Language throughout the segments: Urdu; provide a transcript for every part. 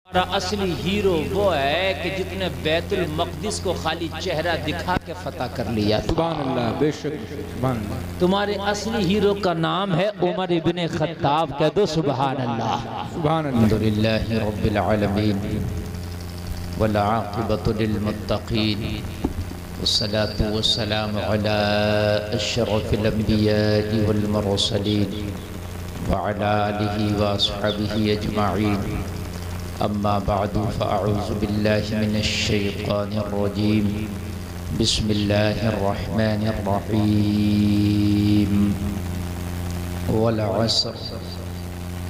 ہمارا اصلی ہیرو وہ ہے کہ جس نے بیت المقدس کو خالی چہرہ دکھا کے فتح کر لیا. سبحان اللہ، بے شک سبحان اللہ. تمہارے اصلی ہیرو کا نام ہے عمر ابن خطاب. کہہ دو سبحان اللہ. سبحان اللہ. الحمدللہ رب العالمین والعاقبۃ للمتقین والصلاة والسلام علی اشرف الانبیاء والمرسلین وعلى آلہ واصحابہ اجمعین. اما بعد فاعوذ باللہ من الشیطان الرجیم. بسم اللہ الرحمن الرحیم. والعصر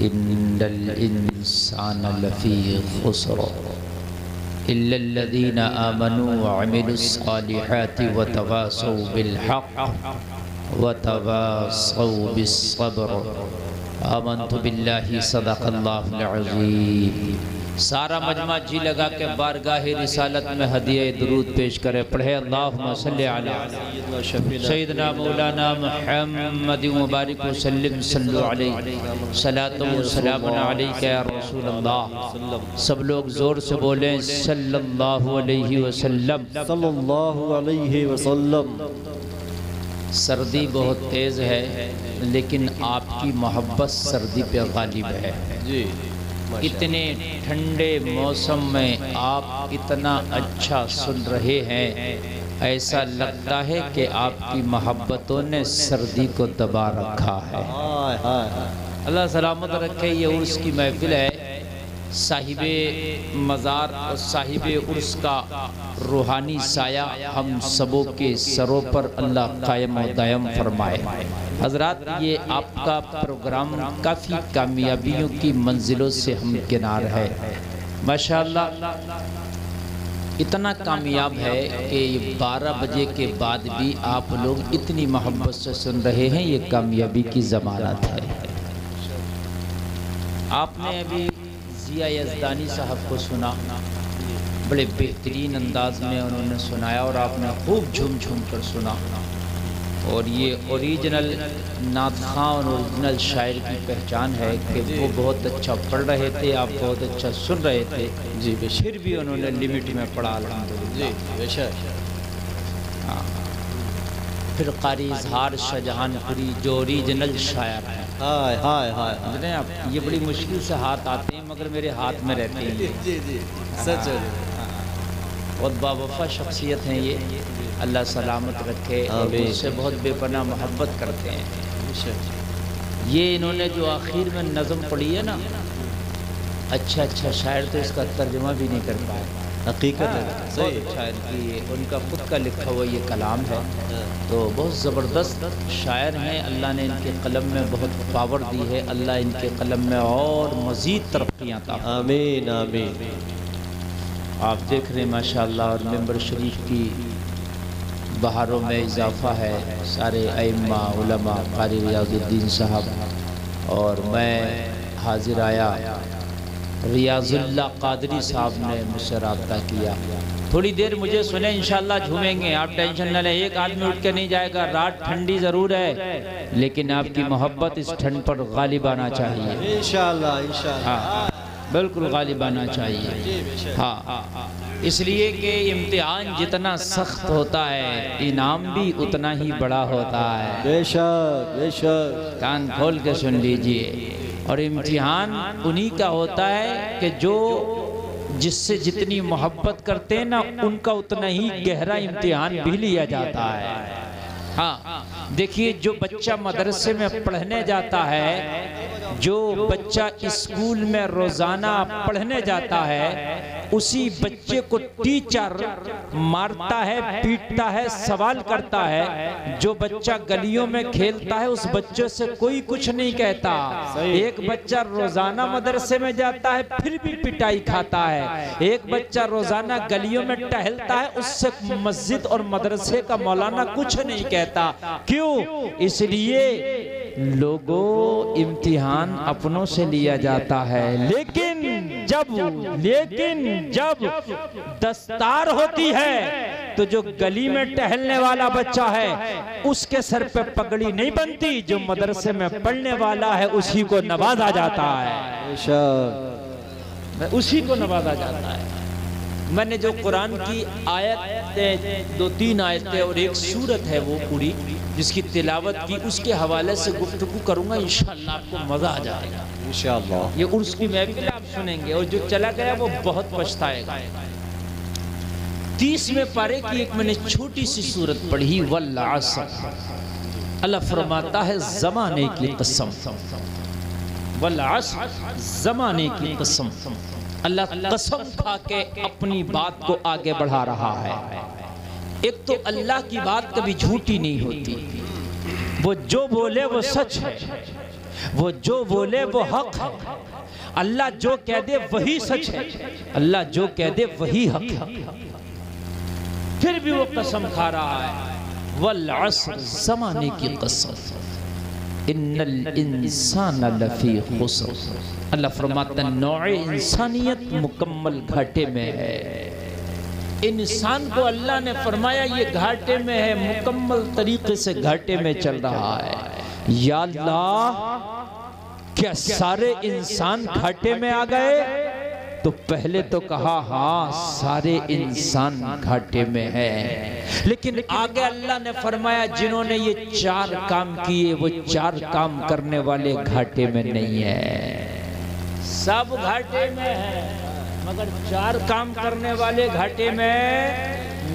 ان الانسان لفی خسر الا الذین آمنوا وعملوا الصالحات وتواصوا بالحق وتواصوا بالصبر. آمنت باللہ صدق اللہ العظیم. سارا مجمع جی لگا کے بارگاہ رسالت میں ہدیہ درود پیش کرے. پڑھے اللہم صلی علی سیدنا مولانا محمد مبارک وسلم. صلو علیہ صلاۃ و سلام علیک یا رسول اللہ. سب لوگ زور سے بولیں صلی اللہ علیہ وسلم. صلی اللہ علیہ وسلم. سردی بہت تیز ہے لیکن آپ کی محبت سردی پہ غالب ہے. اتنے ٹھنڈے موسم میں آپ اتنا اچھا سن رہے ہیں، ایسا لگتا ہے کہ آپ کی محبتوں نے سردی کو دبا رکھا ہے. اللہ سلامت رکھے. یہ عرس کی محفل ہے. صاحب مزار اور صاحب عرس کا روحانی سایہ ہم سبوں کے سروں پر اللہ قائم و دائم فرمائے. حضرات، یہ آپ کا پروگرام کافی کامیابیوں کی منزلوں سے ہمکنار ہے. ماشاءاللہ اتنا کامیاب ہے کہ یہ 12 بجے کے بعد بھی آپ لوگ اتنی محبت سے سن رہے ہیں. یہ کامیابی کی ضمانت ہے. آپ نے ابھی ضیاء یزدانی صاحب کو سنا. بڑے بہترین انداز میں انہوں نے سنایا اور آپ نے خوب جھوم جھوم کر سنا. اور یہ اوریجنل نعت خواں اور اوریجنل شاعر کی پہچان ہے کہ وہ بہت اچھا پڑھ رہے تھے، آپ بہت اچھا سن رہے تھے. جی پھر بھی انہوں نے لمٹ میں پڑھا. الحمدللہ. پھر قاری اظہار شاہجہان پوری جو اوریجنل شاعر ہیں. یہ بڑی مشکل سے ہاتھ آتے ہیں مگر میرے ہاتھ میں رہتے ہیں. سچ بہت باوفا شخصیت ہیں یہ. اللہ سلامت رکھے. اور ان سے بہت بے پناہ محبت کرتے ہیں. یہ انہوں نے جو آخر میں نظم پڑھی ہے نا، اچھا شاعر تو اس کا ترجمہ بھی نہیں کر پائے. حقیقت ہے بہت اچھا. ان کا خود کا لکھا ہوا یہ کلام ہے تو بہت زبردست شاعر ہیں. اللہ نے ان کے قلم میں بہت پاور دی ہے. اللہ ان کے قلم میں اور مزید ترقیاں عطا فرمائے. آمین آمین. آپ دیکھ رہے ہیں ماشاءاللہ. اور ممبر شریف کی بہاروں میں اضافہ ہے. سارے ائمہ علماء، قاری ریاض الدین صاحب اور میں حاضر آیا. ریاض اللہ قادری صاحب نے مجھ سے رابطہ کیا. تھوڑی دیر مجھے سنیں، انشاءاللہ جھومیں گے. آپ ٹینشن نہ لیں. ایک آدمی اٹھ کے نہیں جائے گا. رات ٹھنڈی ضرور ہے لیکن آپ کی محبت اس ٹھنڈ پر غالب آنا چاہیے. انشاءاللہ انشاءاللہ. بالکل غالب آنا چاہیے. ہاں، اس لیے کہ امتحان جتنا سخت ہوتا ہے انعام بھی اتنا ہی بڑا ہوتا ہے. بے شک بے شک. کان کھول کے سن لیجئے. اور امتحان انہی کا ہوتا ہے کہ جو جس سے جتنی محبت کرتے ہیں نا ان کا اتنا ہی گہرا امتحان بھی لیا جاتا ہے. ہاں دیکھیے، جو بچہ مدرسے میں پڑھنے جاتا ہے، جو بچہ اسکول میں روزانہ پڑھنے جاتا ہے، اسی بچے کو ٹیچر مارتا ہے، پیٹتا ہے، سوال کرتا ہے. جو بچہ گلیوں میں کھیلتا ہے اس بچے سے کوئی کچھ نہیں کہتا. ایک بچہ روزانہ مدرسے میں جاتا ہے پھر بھی پٹائی کھاتا ہے. ایک بچہ روزانہ گلیوں میں ٹہلتا ہے، اس سے مسجد اور مدرسے کا مولانا کچھ نہیں کہتا. کیوں؟ اس لیے لوگوں امتحان اپنوں سے لیا جاتا ہے. لیکن جب دستار ہوتی ہے تو جو گلی میں ٹہلنے والا بچہ ہے اس کے سر پہ پگڑی نہیں بنتی. جو مدرسے میں پڑھنے والا ہے اسی کو نوازا جاتا ہے. میں اسی کو نوازا جاتا ہے۔ میں نے جو قرآن کی آیتیں 2-3 آیتیں اور ایک سورت ہے وہ پوری جس کی تلاوت کی، اس کے حوالے سے گفتگو کروں گا، انشاءاللہ آپ کو مزہ آ جائے گا انشاءاللہ۔ یہ عرس کی محفل آپ سنیں گے، اور جو چلا گیا وہ بہت پچھتائے گا۔ 30ویں پارے کی ایک میں نے چھوٹی سی سورت پڑھی، والعصر، اللہ فرماتا ہے زمانے کی قسم، والعصر، زمانے کی قسم۔ اللہ قسم کھا کے اپنی بات کو آگے بڑھا رہا ہے۔ ایک تو اللہ کی بات کبھی جھوٹی نہیں ہوتی، وہ جو بولے وہ سچ ہے، وہ جو بولے وہ حق ہے۔ اللہ جو کہہ دے وہی سچ ہے، اللہ جو کہہ دے وہی حق ہے۔ پھر بھی وہ قسم کھا رہا ہے، والعصر، زمانے کی قسم، ان الانسان لفی خسر۔ اللہ فرماتا ہے نوع انسانیت مکمل گھاٹے میں ہے۔ انسان کو اللہ نے فرمایا یہ گھاٹے میں ہے، مکمل طریقے سے گھاٹے میں چل رہا ہے۔ یا اللہ، کیا سارے انسان گھاٹے میں آ گئے؟ تو پہلے تو کہا ہاں سارے انسان گھاٹے میں ہے، لیکن آگے اللہ نے فرمایا جنہوں نے یہ 4 کام کیے وہ 4 کام کرنے والے گھاٹے میں نہیں ہے۔ سب گھاٹے میں ہے مگر 4 کام کرنے والے گھاٹے میں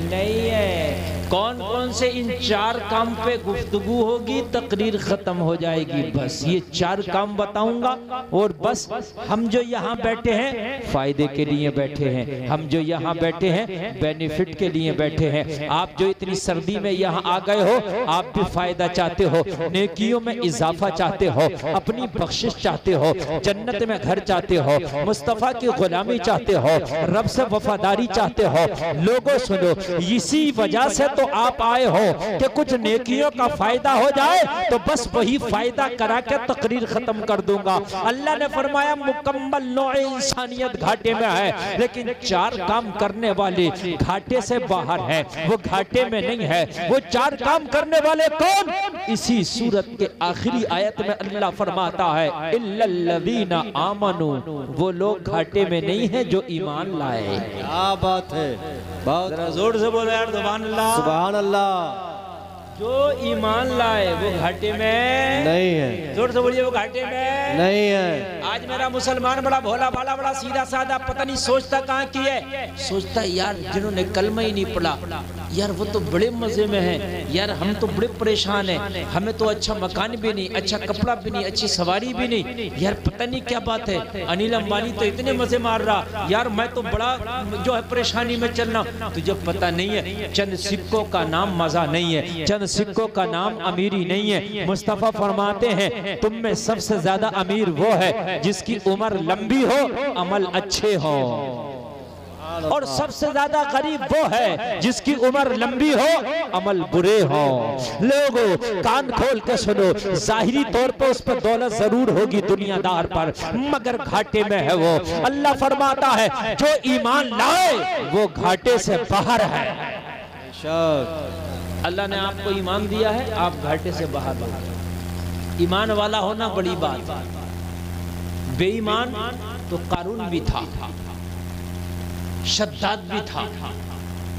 نہیں ہے۔ کون کون سے ان 4 کام پہ گفتگو ہوگی، تقریر ختم ہو جائے گی۔ بس یہ 4 کام بتاؤں گا، اور بس ہم جو یہاں بیٹھے ہیں فائدے کے لیے بیٹھے ہیں، ہم جو یہاں بیٹھے ہیں بینیفٹ کے لیے بیٹھے ہیں۔ آپ جو اتنی سردی میں یہاں آ گئے ہو، آپ بھی فائدہ چاہتے ہو، نیکیوں میں اضافہ چاہتے ہو، اپنی بخشش چاہتے ہو، جنت میں گھر چاہتے ہو، مصطفیٰ کی غلامی چاہتے ہو، رب سے وفاداری چاہتے ہو۔ لوگوں سنو، اسی وجہ سے تو آپ آئے ہو کہ کچھ نیکیوں کا فائدہ ہو جائے، تو بس وہی فائدہ کرا کے تقریر ختم کر دوں گا۔ اللہ نے فرمایا مکمل نوع انسانیت گھاٹے میں ہے، لیکن 4 کام کرنے والے گھاٹے سے باہر ہیں، وہ گھاٹے میں نہیں ہے۔ وہ 4 کام کرنے والے کون؟ اسی سورت کے آخری آیت میں اللہ فرماتا ہے اِلَّا الَّذِينَ آمَنُوا، وہ لوگ گھاٹے میں نہیں ہیں جو ایمان لائے۔ کیا بات ہے، ذرا زور سے بولو یار، سبحان اللہ، سبحان اللہ۔ جو ایمان لائے وہ گھاٹے میں نہیں ہے، زور سے بولیے وہ گھاٹے میں نہیں ہے۔ آج میرا مسلمان بڑا بھولا بھالا، بڑا سیدھا سادہ، پتہ نہیں سوچتا کہاں کی ہے، سوچتا ہے یار جنہوں نے کلمہ ہی نہیں پڑھا یار وہ تو بڑے مزے میں ہیں، یار ہم تو بڑے پریشان ہیں، ہمیں تو اچھا مکان بھی نہیں، اچھا کپڑا بھی نہیں، اچھی سواری بھی نہیں، یار پتہ نہیں کیا بات ہے، انیل امبانی تو اتنے مزے مار رہا، یار میں تو بڑا جو ہے پریشانی میں چلنا۔ تجھے پتہ نہیں ہے چند سکوں کا نام مزہ نہیں ہے، چند سکوں کا نام امیری نہیں ہے۔ مصطفیٰ فرماتے ہیں تم میں سب سے زیادہ امیر وہ ہے جس کی عمر لمبی ہو، عمل اچھے ہو، اور سب سے زیادہ غریب وہ ہے جس کی عمر لمبی ہو، عمل برے ہو۔ لوگوں کان کھول کے سنو، ظاہری طور پر اس پر دولت ضرور ہوگی دنیا دار پر، مگر گھاٹے میں ہے وہ۔ اللہ فرماتا ہے جو ایمان لائے وہ گھاٹے سے باہر ہے۔ اللہ نے آپ کو ایمان دیا ہے، آپ گھاٹے سے باہر ہو۔ ایمان والا ہونا بڑی بات، بے ایمان تو قارون بھی تھا، شداد بھی تھا،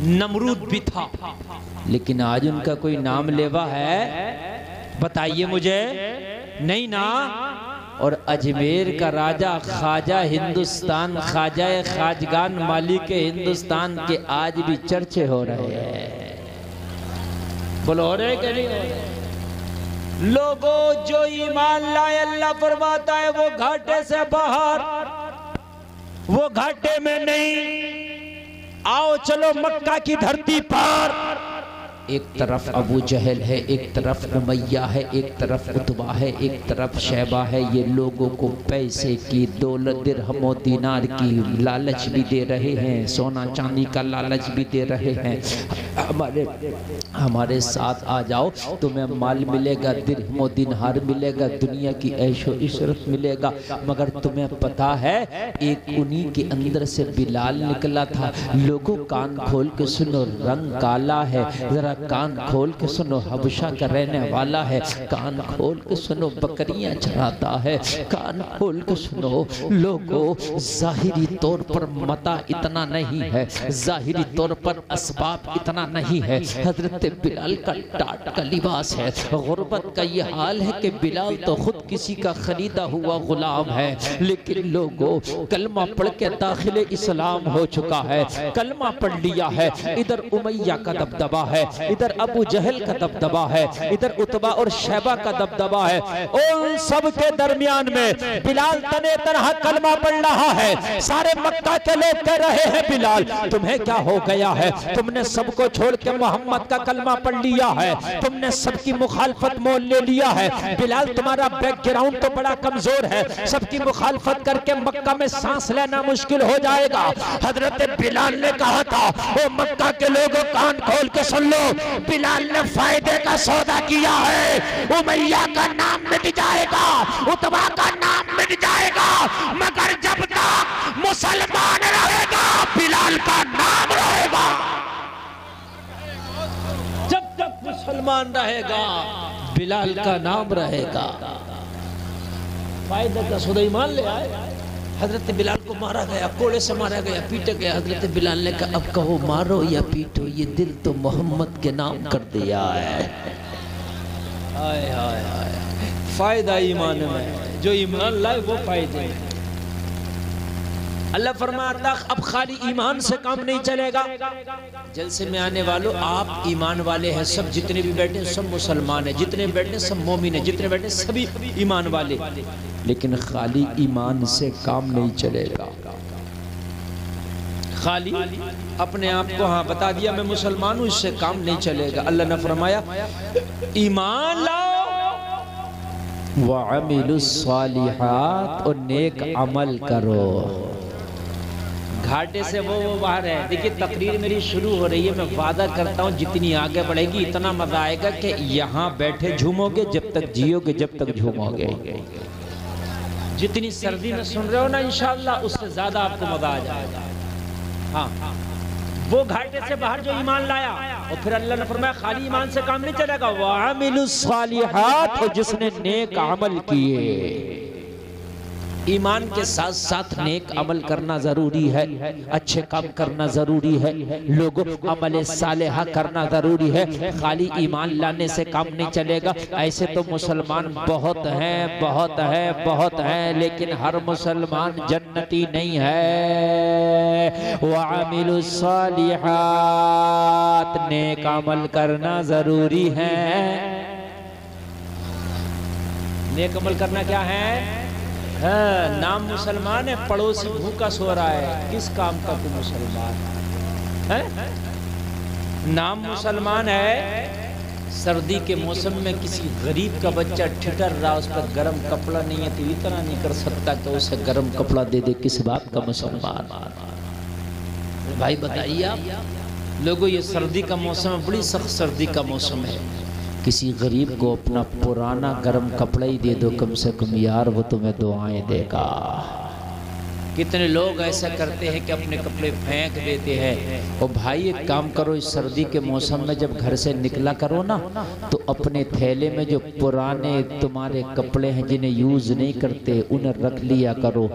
نمرود بھی تھا، لیکن آج ان کا کوئی نام لیوا ہے؟ بتائیے مجھے، نہیں نا۔ اور اجمیر کا راجہ خواجہ ہندوستان، خواجہ خواجگان مالک ہندوستان کے آج بھی چرچے ہو رہے ہیں۔ بولو ہو رہے کہ نہیں ہو رہے؟ لوگوں جو ایمان لائے اللہ فرماتا ہے وہ گھاٹے سے باہر، وہ گھاٹے میں نہیں۔ آؤ چلو مکہ کی دھرتی پر، ایک طرف ابو جہل ہے، ایک طرف امیہ ہے، ایک طرف عتبہ ہے، ایک طرف شیبہ ہے۔ یہ لوگوں کو پیسے کی، دولت، درہم و دینار کی لالچ بھی دے رہے ہیں، سونا چاندی کا لالچ بھی دے رہے ہیں۔ ہمارے ہمارے ساتھ آ جاؤ، تمہیں مال ملے گا، درہم و دینار ملے گا، دنیا کی عیش و عشرت ملے گا، مگر تمہیں پتا ہے ایک انہی کے اندر سے بلال نکلا تھا۔ لوگوں کان کھول کے سنو، رنگ کالا ہے، ذرا کان کھول کے سنو، حبشہ کا رہنے والا ہے، کان کھول کے سنو، بکریاں چراتا ہے، کان کھول کے سنو۔ لوگوں ظاہری طور پر متاع اتنا نہیں ہے، ظاہری طور پر اسباب اتنا نہیں ہے، حضرت بلال کا ٹاٹ کا لباس ہے، غربت کا یہ حال ہے کہ بلال تو خود کسی کا خریدا ہوا غلام ہے، لیکن لوگوں کلمہ پڑھ کے داخل اسلام ہو چکا ہے، کلمہ پڑھ لیا ہے، ادھر امیہ کا دبدبہ ہے، ادھر ابو جہل کا دبدبہ ہے، ادھر عتبہ اور شیبہ کا دبدبہ ہے، ان سب کے درمیان میں بلال تنے تنہا کلمہ پڑھ رہا ہے۔ سارے مکہ کے لوگ کہہ رہے ہیں بلال تمہیں کیا ہو گیا ہے، تم نے سب کو چھوڑ کے محمد کا کلمہ پڑھ لیا ہے، تم نے سب کی مخالفت مول لے لیا ہے، بلال تمہارا بیک گراؤنڈ تو بڑا کمزور ہے، سب کی مخالفت کر کے مکہ میں سانس لینا مشکل ہو جائے گا۔ حضرت بلال نے کہا تھا وہ مکہ کے لوگوں کان کھول کے سن لو، بلال نے فائدے کا سودا کیا ہے، امیہ کا نام مٹ جائے گا، عتبہ کا نام مٹ جائے گا، مگر جب تک مسلمان رہے گا بلال کا نام رہے گا، جب تک مسلمان رہے گا بلال کا نام رہے گا۔ فائدہ کا سودا ایمان لے آئے، حضرت بلال کو مارا گیا، کوڑے سے مارا گیا، پیٹا گیا۔ حضرت بلال نے کہا اب کہو مارو یا پیٹو، یہ دل تو محمد کے نام کر دیا ہے۔ آئے آئے آئے، فائدہ ایمان میں، جو ایمان لائے وہ فائدے میں۔ اللہ فرماتا اب خالی ایمان سے کام نہیں چلے گا۔ جلسے میں آنے والوں آپ ایمان والے ہیں، سب جتنے بھی بیٹھے ہیں سب مسلمان ہیں، جتنے بیٹھے ہیں سب مومن ہیں، جتنے بیٹھے ہیں سبھی ایمان والے، لیکن خالی ایمان سے کام نہیں چلے گا۔ خالی اپنے آپ کو ہاں بتا دیا میں مسلمان ہوں، اس سے کام نہیں چلے گا۔ اللہ نے فرمایا ایمان لاؤ وَعَمِلُوا الصَّالِحَاتِ، اور نیک عمل کرو۔ گھاٹے سے وہ باہر ہے۔ دیکھیں تقریر میری شروع ہو رہی ہے، میں وعدہ کرتا ہوں جتنی آگے بڑھے گی اتنا مزہ آئے گا کہ یہاں بیٹھے جھومو گے جب تک جیو گے، جب تک جھومو گے۔ جتنی سردی میں سن رہے ہو نا انشاءاللہ اس سے زیادہ آپ کو مزہ آ جائے گا۔ ہاں وہ گھاٹے سے باہر جو ایمان لایا، اور پھر اللہ نے فرمایا خالی ایمان سے کام نہیں چلے گا، وَعَمِلُوا الصَّالِحَاتِ، اور جس نے نیک عمل کیے۔ ایمان کے ساتھ ساتھ نیک عمل کرنا ضروری ہے، اچھے کام کرنا ضروری ہے، لوگوں عمل صالحہ کرنا ضروری ہے۔ خالی ایمان لانے سے کام نہیں چلے گا۔ ایسے تو مسلمان بہت ہیں بہت ہیں بہت ہیں، لیکن ہر مسلمان جنتی نہیں ہے۔ وَعَمِلُوا الصَّالِحَاتِ، نیک عمل کرنا ضروری ہے۔ نیک عمل کرنا کیا ہے؟ نام مسلمان ہے، پڑوسی بھوکا سو رہا ہے، کس کام کا تو مسلمان ہے؟ نام مسلمان ہے، سردی کے موسم میں کسی غریب کا بچہ ٹھٹر رہا، اس پر گرم کپڑا نہیں ہے تو اتنا نہیں کر سکتا کہ اسے گرم کپڑا دے دے، کس بات کا مسلمان؟ بھائی بتائیے آپ لوگوں، یہ سردی کا موسم ہے، بڑی سخت سردی کا موسم ہے، کسی غریب کو اپنا پرانا گرم کپڑا ہی دے دو کم سے کم، یار وہ تمہیں دعائیں دے گا۔ کتنے لوگ ایسا کرتے ہیں کہ اپنے کپڑے پھینک دیتے ہیں۔ اور بھائی ایک کام کرو، اس سردی کے موسم میں جب گھر سے نکلا کرو نا تو اپنے تھیلے میں جو پرانے تمہارے کپڑے ہیں جنہیں یوز نہیں کرتے انہیں رکھ لیا کرو،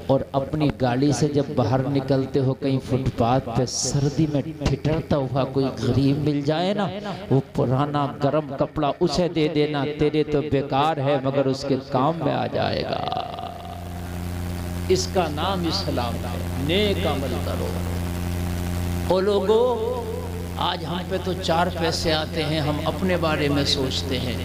اور اپنی گاڑی سے جب باہر نکلتے ہو کہیں فٹ پاتھ پہ سردی میں ٹھٹرتا ہوا کوئی غریب مل جائے نا، وہ پرانا گرم کپڑا اسے دے دینا، تیرے تو بیکار ہے مگر اس کے کام میں آ جائے گا۔ اس کا نام اسلام ہے۔ نیک عمل کرو۔ او لوگو، آج ہم پہ تو 4 پیسے آتے ہیں، ہم اپنے بارے میں سوچتے ہیں،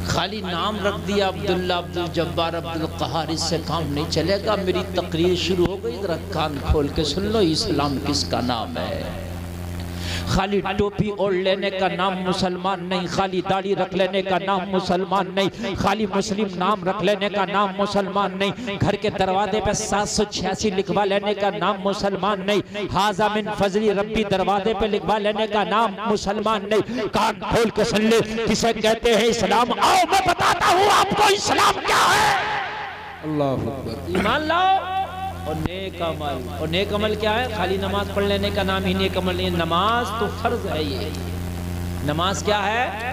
خالی نام رکھ دیا عبداللہ، عبدالجبار، عبدالقہار، اس سے کام نہیں چلے گا۔ میری تقریر شروع ہو گئی، ذرا کان کھول کے سن لو، اسلام کس کا نام ہے؟ خالی ٹوپی اوڑھ لینے کا نام مسلمان نہیں، خالی داڑھی رکھ لینے کا نام مسلمان نہیں، خالی مسلم نام رکھ لینے کا نام مسلمان نہیں، گھر کے دروازے پہ 786 لکھوا لینے کا نام مسلمان نہیں، ھذا من فضل ربی دروازے پہ لکھوا لینے کا نام مسلمان نہیں۔ کان کھول کے سن لے، کسے کہتے ہیں اسلام؟ آؤ میں بتاتا ہوں آپ کو اسلام کیا ہے۔ اللہ اکبر۔ ایمان لاؤ اور نیک عمل۔ اور نیک عمل کیا ہے؟ خالی نماز پڑھ لینے کا نام ہی نیک عمل نہیں، نماز تو فرض ہے۔ یہ نماز کیا ہے؟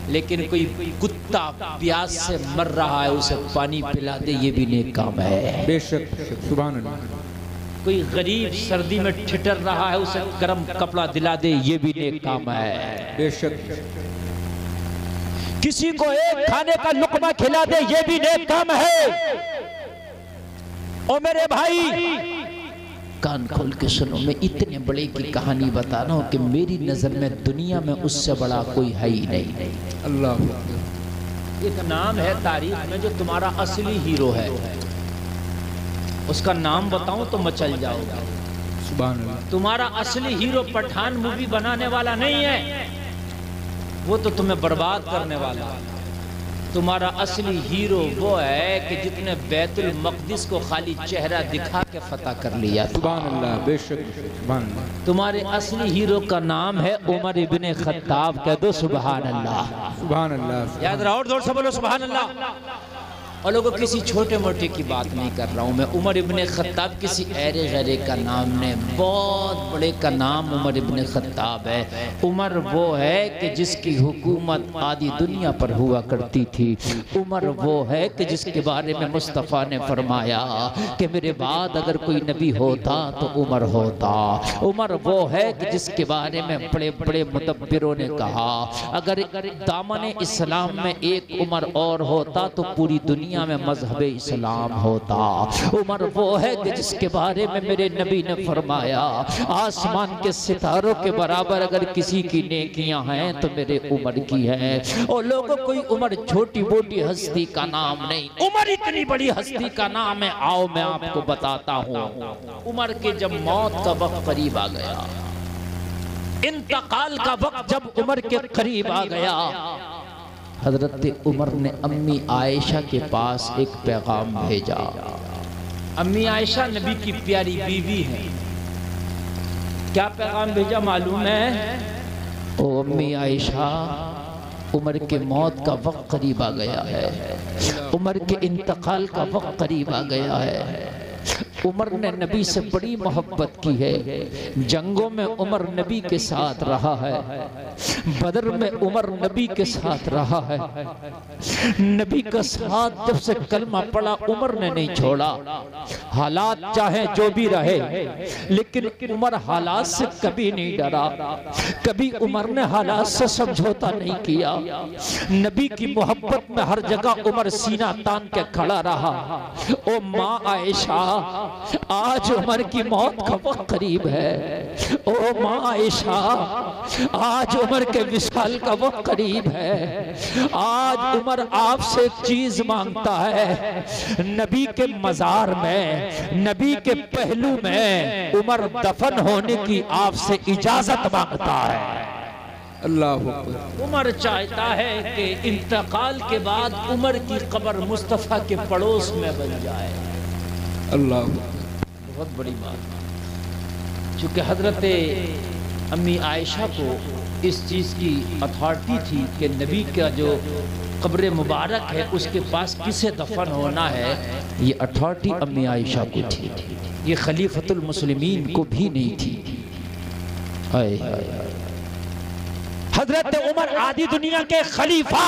لیکن کوئی کتا پیاس سے مر رہا ہے اسے پانی پلا دے، یہ بھی نیک کام ہے۔ بے شک سبحان اللہ۔ کوئی غریب سردی میں ٹھٹر رہا ہے اسے گرم کپڑا دلا دے، یہ بھی نیک کام ہے۔ بے شک کسی کو ایک کھانے کا لقمہ کھلا دے، یہ بھی نیک کام ہے۔ او میرے بھائی کان کھول کے سنو، میں اتنے بڑے کی کہانی بتا رہا ہوں کہ میری نظر میں دنیا میں اس سے بڑا کوئی ہے ہی نہیں۔ اللہ اکبر۔ ایک نام ہے تاریخ میں جو تمہارا اصلی ہیرو ہے، اس کا نام بتاؤں تو مچل جاؤ گا۔ سبحان اللہ۔ تمہارا اصلی ہیرو پٹھان مووی بنانے والا نہیں ہے، وہ تو تمہیں برباد کرنے والا ہے۔ تمہارا اصلی ہیرو وہ ہے کہ جس نے بیت المقدس کو خالی چہرہ دکھا کے فتح کر لیا۔ سبحان اللہ۔ بے شک سبحان اللہ۔ تمہارے اصلی ہیرو کا نام ہے عمر ابن خطاب، کہہ دو سبحان اللہ۔ سبحان اللہ۔ یاد رہا، اور زور سے بولو سبحان اللہ۔ اور لوگوں کسی چھوٹے موٹے کی بات نہیں کر رہا ہوں میں، عمر ابن خطاب کسی ایرے غیرے کا نام نہیں، بہت بڑے کا نام عمر ابن خطاب ہے۔ عمر وہ ہے کہ جس کی حکومت آدھی دنیا پر ہوا کرتی تھی۔ عمر وہ ہے کہ جس کے بارے میں مصطفیٰ نے فرمایا کہ میرے بعد اگر کوئی نبی ہوتا تو عمر ہوتا۔ عمر وہ ہے کہ جس کے بارے میں بڑے بڑے مدبروں نے کہا اگر دامن اسلام میں ایک عمر اور ہوتا تو پوری دنیا میں مذہب اسلام ہوتا۔ عمر وہ ہے کہ جس کے بارے میں میرے نبی نے فرمایا آسمان کے ستاروں کے برابر اگر کسی کی نیکیاں ہیں تو میرے عمر کی ہیں۔ اور لوگوں کوئی عمر چھوٹی موٹی ہستی کا نام نہیں، عمر اتنی بڑی ہستی کا نام ہے۔ آؤ میں آپ کو بتاتا ہوں۔ عمر کے جب موت کا وقت قریب آ گیا، انتقال کا وقت جب عمر کے قریب آ گیا، حضرت عمر نے امی عائشہ کے پاس ایک پیغام بھیجا۔ امی عائشہ نبی کی پیاری بیوی ہے۔ کیا پیغام بھیجا معلوم ہے؟ او امی عائشہ، عمر کے موت کا وقت قریب آ گیا ہے، عمر کے انتقال کا وقت قریب آ گیا ہے۔ عمر نے نبی سے بڑی محبت کی ہے، جنگوں میں عمر نبی کے ساتھ رہا ہے، بدر میں عمر نبی کے ساتھ رہا ہے، نبی کا ساتھ جب سے کلمہ پڑا عمر نے نہیں چھوڑا۔ حالات چاہیں جو بھی رہے لیکن عمر حالات سے کبھی نہیں ڈرا، کبھی عمر نے حالات سے سمجھوتا نہیں کیا۔ نبی کی محبت میں ہر جگہ عمر سینہ تان کے کھڑا رہا۔ او ماں عائشہ، آج عمر کی موت کا وقت قریب ہے۔ او ماں عائشہ، آج عمر کے وصال کا وقت قریب ہے۔ آج عمر آپ سے ایک چیز مانگتا ہے، نبی کے مزار میں، نبی کے پہلو میں عمر دفن ہونے کی آپ سے اجازت مانگتا ہے۔ اللہ اکبر۔ عمر چاہتا ہے کہ انتقال کے بعد عمر کی قبر مصطفیٰ کے پڑوس میں بن جائے۔ اللہ بہت بڑی بات، چونکہ حضرت امی عائشہ کو اس چیز کی اتھارٹی تھی کہ نبی کا جو قبر مبارک ہے اس کے پاس کسے دفن ہونا ہے، یہ اتھارٹی امی عائشہ کو تھی، یہ خلیفۃ المسلمین کو بھی نہیں تھی۔ حضرت عمر آدھی دنیا کے خلیفہ،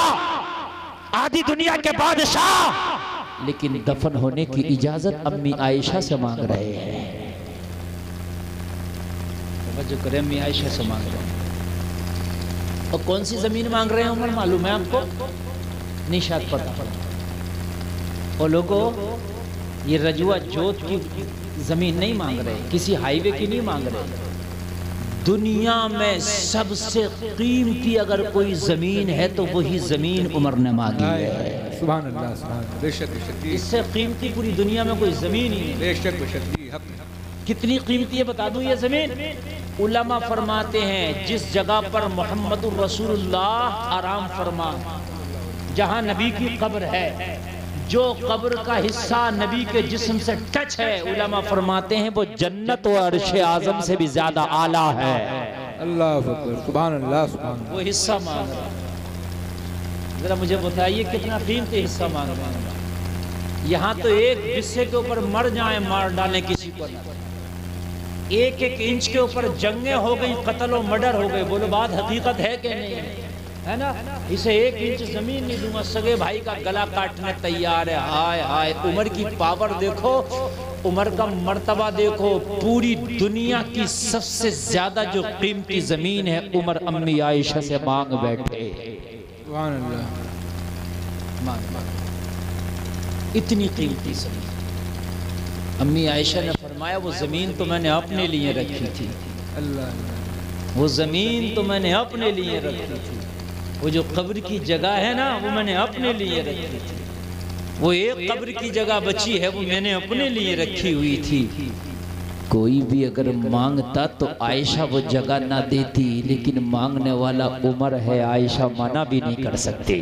آدھی دنیا کے بادشاہ، لیکن دفن ہونے کی اجازت امی عائشہ سے مانگ رہے ہیں۔ توجہ کریں، امی عائشہ سے مانگ رہے ہیں۔ اور کون سی زمین مانگ رہے ہیں عمر معلوم ہے آپ کو؟ نہیں شاید پتہ۔ اور لوگوں یہ رجوع جوت کی زمین نہیں مانگ رہے، کسی ہائی وے کی نہیں مانگ رہے۔ دنیا میں سب سے قیمتی اگر کوئی زمین ہے تو وہی زمین عمر نے مانگی ہے۔ سبحان اللہ، سبحان اللہ۔ بے شک اس سے قیمتی پوری دنیا میں کوئی زمین ہی نہیں۔ بے شک بے شک، حق۔ کتنی قیمتی ہے بتا دوں یہ زمین؟ علماء فرماتے ہیں جس جگہ پر محمد الرسول اللہ آرام فرما، جہاں نبی کی قبر ہے، جو قبر کا حصہ نبی کے جسم سے ٹچ ہے، علماء فرماتے ہیں وہ جنت و عرش اعظم سے بھی زیادہ اعلیٰ ہے۔ اللہ اکبر، سبحان اللہ سبحان اللہ۔ وہ حصہ مانگ رہا ہے، ذرا مجھے بتائیے کتنا قیمتی حصہ مانگ رہا ہے۔ یہاں تو ایک حصے کے اوپر مر جائیں، مار ڈالیں کسی کو نہ، ایک ایک انچ کے اوپر جنگیں ہو گئی، قتل و مرڈر ہو گئے، بولو بات حقیقت ہے کہ نہیں ہے نا؟ اسے ایک انچ زمین نہیں دوں گا، سگے بھائی کا گلا کاٹنے تیار ہے۔ ہائے ہائے، عمر کی پاور دیکھو، عمر کا مرتبہ دیکھو، پوری دنیا کی سب سے زیادہ جو قیمتی زمین ہے عمر امی عائشہ سے مانگ بیٹھے، سبحان اللہ، اتنی قیمتی زمین۔ امی عائشہ نے فرمایا وہ زمین تو میں نے اپنے لیے رکھی تھی، اللہ، وہ زمین تو میں نے اپنے لیے رکھی تھی، وہ جو قبر کی جگہ ہے نا وہ میں نے اپنے لیے رکھی تھی، وہ ایک قبر کی جگہ بچی ہے وہ میں نے اپنے لیے رکھی ہوئی تھی۔ کوئی بھی اگر مانگتا تو عائشہ وہ جگہ نہ دیتی، لیکن مانگنے والا عمر ہے، عائشہ منع بھی نہیں کر سکتی۔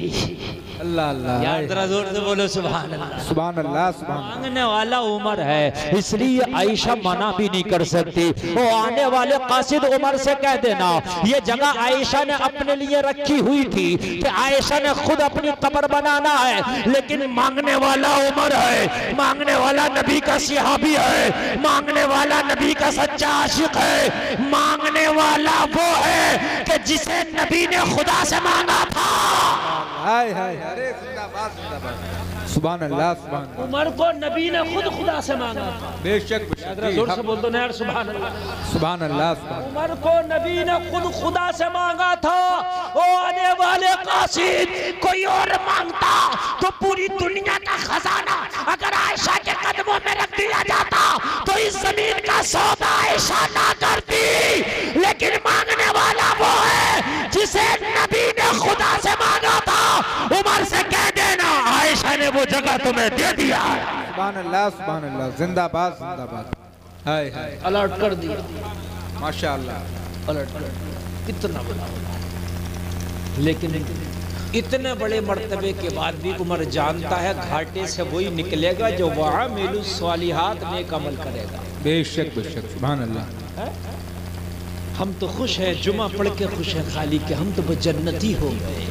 اللہ اللہ، یاد ذرا زور سے بولو سبحان اللہ، سبحان اللہ سبحان اللہ۔ مانگنے والا عمر ہے، اس لیے عائشہ منع بھی نہیں کر سکتی۔ وہ آنے والے قاصد عمر سے کہہ دینا یہ جگہ عائشہ نے اپنے لیے رکھی ہوئی تھی کہ عائشہ نے خود اپنی قبر بنانا ہے، لیکن مانگنے والا عمر ہے، مانگنے والا نبی کا صحابی ہے، مانگنے والا نبی کا سچا عاشق ہے، مانگنے والا وہ ہے کہ جسے نبی نے خدا سے مانگا تھا۔ ہائے ہائے، ارے زندہ باد زندہ باد، سبحان اللہ سبحان اللہ۔ عمر کو نبی نے خود خدا سے مانگا تھا، بے شک بے شک، زور سے بول دو نا یار سبحان اللہ، سبحان اللہ سبحان اللہ۔ عمر کو نبی نے خود خدا سے مانگا تھا۔ او آنے والے قاصد کوئی اور مانگتا تو پوری دنیا کا خزانہ اگر عائشہ کے قدموں میں رکھ دیا جاتا تو اس زمین کا سودا عائشہ نہ کرتی، لیکن مانگنے والا وہ ہے جسے نبی نے خدا سے مانگا تھا۔ عمر سے کہہ دینا عائشہ نے وہ جگہ تمہیں دے دیا ہے۔ سبحان اللہ سبحان اللہ، زندہ باد زندہ باد، ہائے ہائے، الرٹ کر دیا، ماشاءاللہ، الرٹ کر دیا، اتنا بڑا، لیکن اتنے بڑے مرتبے کے بعد بھی عمر جانتا ہے گھاٹے سے وہی نکلے گا جو وَعَمِلُ الصَّالِحَاتِ نیک عمل کرے گا۔ بے شک بے شک، سبحان اللہ۔ ہم تو خوش ہیں، جمعہ پڑھ کے خوش ہیں خالی کہ ہم تو جنتی ہو گئے۔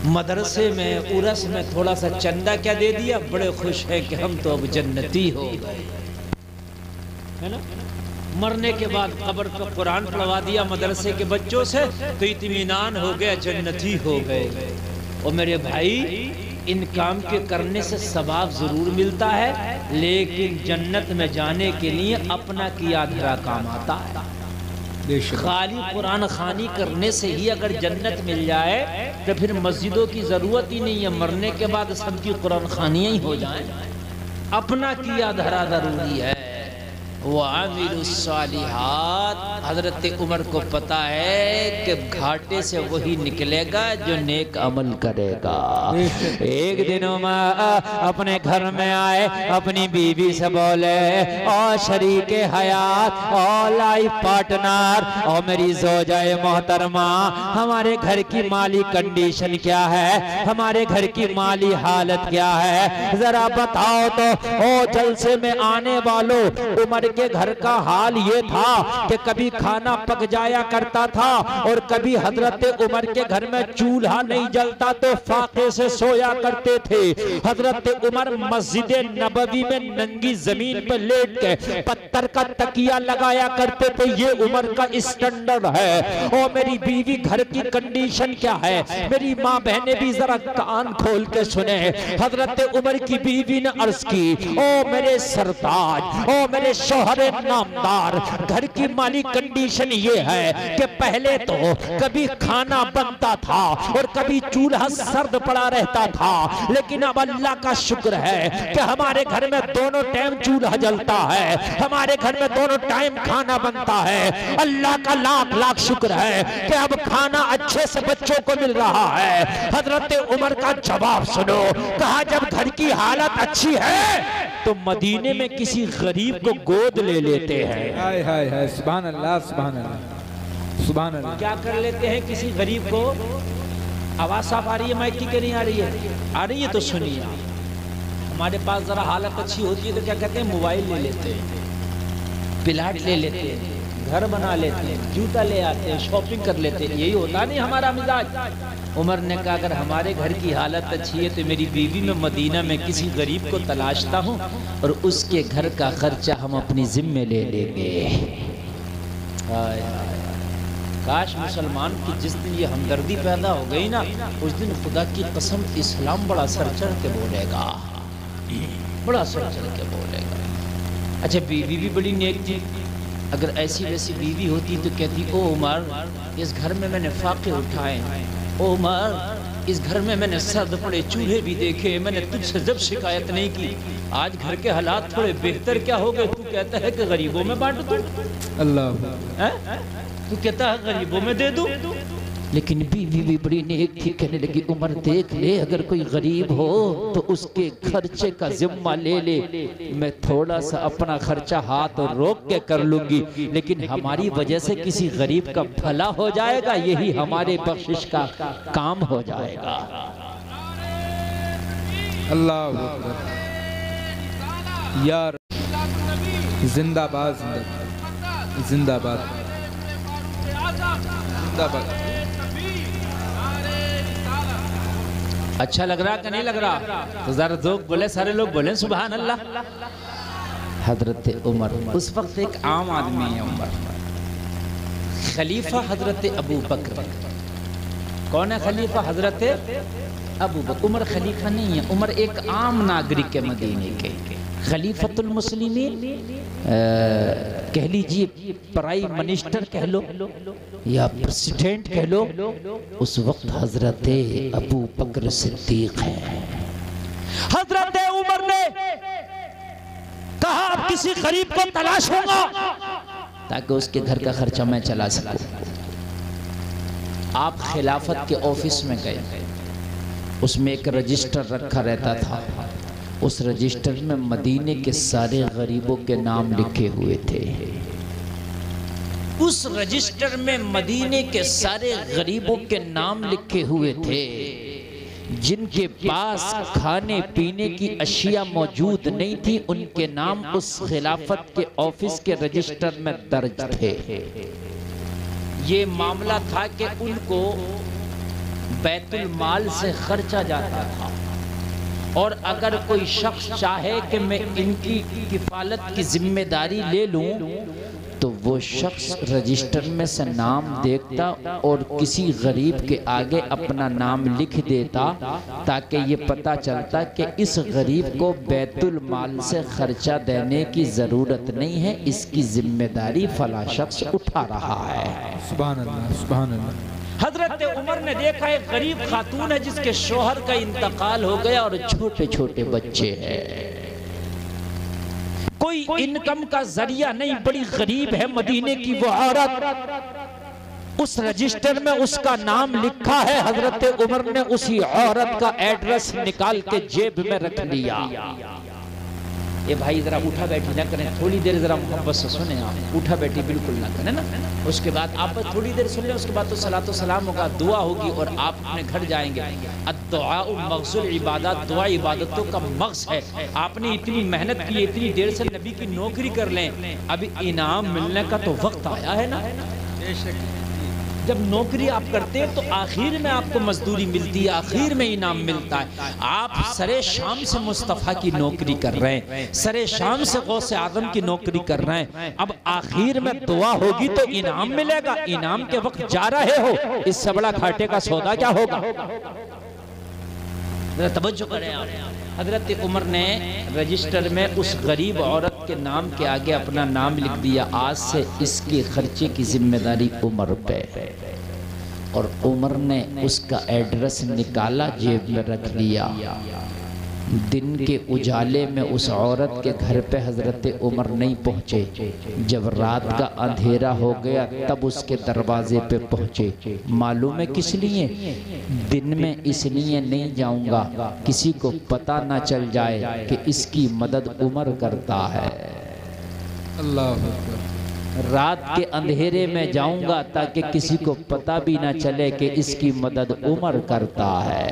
مدرسے میں عرس میں تھوڑا سا چندہ کیا دے دیا، بڑے خوش ہیں کہ ہم تو اب جنتی ہو گئے، ہے نا؟ مرنے کے بعد قبر پہ قرآن پڑھوا دیا مدرسے کے بچوں سے تو اطمینان ہو گیا، جنتی ہو گئے۔ اور میرے بھائی ان کام کے کرنے سے ثواب ضرور ملتا ہے، لیکن جنت میں جانے کے لیے اپنا کیا دھرا کام آتا ہے۔ خالی قرآن خوانی کرنے سے ہی اگر جنت مل جائے تو پھر مسجدوں کی ضرورت ہی نہیں ہے، مرنے کے بعد سب کی قرآن خوانیاں ہی ہو جائیں۔ اپنا کیا دھرا ضروری ہے۔ وَعَمِلُ الصَّالِحَاتِ، حضرت عمر کو پتا ہے کہ گھاٹے سے وہی نکلے گا جو نیک عمل کرے گا۔ ایک دن عمر اپنے گھر میں آئے، اپنی بیوی سے بولے اور شریک حیات اور لائف پارٹنر اور میری زوجہ محترمہ، ہمارے گھر کی مالی کنڈیشن کیا ہے، ہمارے گھر کی مالی حالت کیا ہے، ذرا بتاؤ تو۔ او جلسے میں آنے والوں، عمر کے گھر کا حال یہ تھا کہ کبھی کھانا پک جایا کرتا تھا اور کبھی حضرت عمر کے گھر میں چولہا نہیں جلتا تو فاقے سے سویا کرتے تھے۔ حضرت عمر مسجد نبوی میں ننگی زمین پر لیٹ کے پتھر کا تکیہ لگایا کرتے تھے۔ یہ عمر کا اسٹینڈرڈ ہے۔ اور میری بیوی گھر کی کنڈیشن کیا ہے، میری ماں بہنیں بھی ذرا کان کھول کے سنیں۔ حضرت عمر کی بیوی نے عرض کی، او میرے سرتاج، او میرے شوہر نامدار، گھر کی مالی کنڈیشن یہ ہے کہ پہلے تو کبھی کھانا بنتا تھا اور کبھی چولہا سرد پڑا رہتا تھا، لیکن اب اللہ کا شکر ہے کہ ہمارے گھر میں دونوں ٹائم چولہا جلتا ہے، ہمارے گھر میں دونوں ٹائم کھانا بنتا ہے۔ اللہ کا لاکھ لاکھ شکر ہے کہ اب کھانا اچھے سے بچوں کو مل رہا ہے۔ حضرت عمر کا جواب سنو، کہا جب گھر کی حالت اچھی ہے تو مدینے میں کسی غریب کو گود گود لے لیتے ہیں۔ ہائے ہائے ہائے، سبحان اللہ سبحان اللہ سبحان اللہ۔ کیا کر لیتے ہیں کسی غریب کو؟ آواز صاف آ رہی ہے مائک کی کہ نہیں آ رہی ہے؟ آ رہی ہے تو سنیے۔ ہمارے پاس ذرا حالت اچھی ہوتی ہے تو کیا کہتے ہیں، موبائل لے لیتے ہیں، پلاٹ لے لیتے ہیں، گھر بنا لیتے ہیں، جوتا لے آتے ہیں، شاپنگ کر لیتے ہیں۔ یہی ہوتا نہیں ہمارا مزاج؟ عمر نے کہا اگر ہمارے گھر کی حالت اچھی ہے تو میری بیوی میں مدینہ میں کسی غریب کو تلاشتا ہوں اور اس کے گھر کا خرچہ ہم اپنی ذمہ لے لیں گے۔ کاش مسلمان کی جس دن یہ ہمدردی پیدا ہو گئی نا، اس دن خدا کی قسم اسلام بڑا سر چڑھ کے بولے گا، بڑا سر چڑھ کے بولے گا۔ اچھا بیوی بھی بڑی نیک تھی، اگر ایسی ویسی بیوی ہوتی تو کہتی او عمر اس گھر میں نے فاقے اٹھائے، او عمر اس گھر میں نے سرد پڑے چولہے بھی دیکھے، میں نے تجھ سے جب شکایت نہیں کی، آج گھر کے حالات تھوڑے بہتر کیا ہو گئے، تو کہتا ہے کہ غریبوں میں بانٹ دوں، اللہ تو کہتا ہے غریبوں میں دے دوں۔ لیکن بیوی بھی بڑی نیک تھی، کہنے لگی عمر دیکھ لے اگر کوئی غریب ہو تو اس کے خرچے کا ذمہ لے لے، میں تھوڑا سا اپنا خرچہ ہاتھ روک کے کر لوں گی، لیکن ہماری وجہ سے کسی غریب کا بھلا ہو جائے گا، یہی ہمارے بخشش کا کام ہو جائے گا۔ اللہ اکبر، یار زندہ باد زندہ باد زندہ باد۔ اچھا لگ رہا کہ نہیں لگ رہا؟ تو ذرا لوگ بولے، سارے لوگ بولیں سبحان اللہ۔ حضرت عمر اس وقت ایک عام آدمی ہے، عمر خلیفہ حضرت ابو بکر۔ کون ہے خلیفہ؟ حضرت ابو بکر۔ عمر خلیفہ نہیں ہے، عمر ایک عام ناگرک ہے مدینے کے، خلیفۃ المسلمین کہہ لیجئے، پرائم منسٹر کہہ لو یا پریسیڈنٹ کہہ لو، اس وقت حضرت ابو بکر صدیق ہے۔ حضرت عمر نے کہا اب کسی غریب کو تلاشوں گا تاکہ اس کے گھر کا خرچہ میں چلا سکوں۔ آپ خلافت کے آفس میں گئے، اس میں ایک رجسٹر رکھا رہتا تھا، اس رجسٹر میں مدینے کے سارے غریبوں کے نام لکھے ہوئے تھے۔ اس رجسٹر میں مدینے کے سارے غریبوں کے نام لکھے ہوئے تھے، جن کے پاس کھانے پینے کی اشیاء موجود نہیں تھی، ان کے نام اس خلافت کے آفس کے رجسٹر میں درج تھے۔ یہ معاملہ تھا کہ ان کو بیت المال سے خرچہ جاتا تھا، اور اگر کوئی شخص چاہے کہ میں ان کی کفالت کی ذمہ داری لے لوں تو وہ شخص رجسٹر میں سے نام دیکھتا اور کسی غریب کے آگے اپنا نام لکھ دیتا، تاکہ یہ پتہ چلتا کہ اس غریب کو بیت المال سے خرچہ دینے کی ضرورت نہیں ہے، اس کی ذمہ داری فلاں شخص اٹھا رہا ہے۔ سبحان اللہ سبحان اللہ۔ حضرت عمر نے دیکھا ایک غریب خاتون ہے جس کے شوہر کا انتقال ہو گیا اور چھوٹے چھوٹے بچے ہیں، کوئی انکم کا ذریعہ نہیں، بڑی غریب ہے مدینے کی وہ عورت۔ اس رجسٹر میں اس کا نام لکھا ہے، حضرت عمر نے اسی عورت کا ایڈریس نکال کے جیب میں رکھ لیا۔ یہ بھائی ذرا اٹھا بیٹھی نہ کریں، تھوڑی دیر ذرا محبت سے سنیں، آپ اٹھا بیٹھی بالکل نہ کریں نا، اس کے بعد آپ تھوڑی دیر سن لیں، اس کے بعد تو صلاۃ و سلام ہوگا، دعا ہوگی اور آپ اپنے گھر جائیں گے۔ الدعاء مغز العبادات، دعا عبادتوں کا مغز ہے۔ آپ نے اتنی محنت کی، اتنی دیر سے نبی کی نوکری کر لیں، ابھی انعام ملنے کا تو وقت آیا ہے نا۔ جب نوکری آپ کرتے ہیں تو آخر میں آپ کو مزدوری ملتی ہے، آخر میں انعام ملتا ہے۔ آپ سرے شام سے مصطفیٰ کی نوکری کر رہے ہیں، سرے شام سے غوث اعظم کی نوکری کر رہے ہیں، اب آخر میں دعا ہوگی تو انعام ملے گا۔ انعام کے وقت جا رہے ہو، اس سے بڑا گھاٹے کا سودا کیا ہوگا؟ توجہ کریں آپ۔ حضرت عمر نے رجسٹر میں اس غریب عورت کے نام کے آگے اپنا نام لکھ دیا، آج سے اس کے خرچے کی ذمہ داری عمر پہ ہے، اور عمر نے اس کا ایڈریس نکالا، جیب میں رکھ لیا۔ دن کے اجالے میں اس عورت کے گھر پہ حضرت عمر نہیں پہنچے، جب رات کا اندھیرا ہو گیا تب اس کے دروازے پہ پہنچے۔ معلوم ہے کس لیے؟ دن میں اس لیے نہیں جاؤں گا کسی کو پتہ نہ چل جائے کہ اس کی مدد عمر کرتا ہے۔ اللہ اکبر۔ رات کے اندھیرے میں جاؤں گا تاکہ کسی کو پتہ بھی نہ چلے کہ اس کی مدد عمر کرتا ہے۔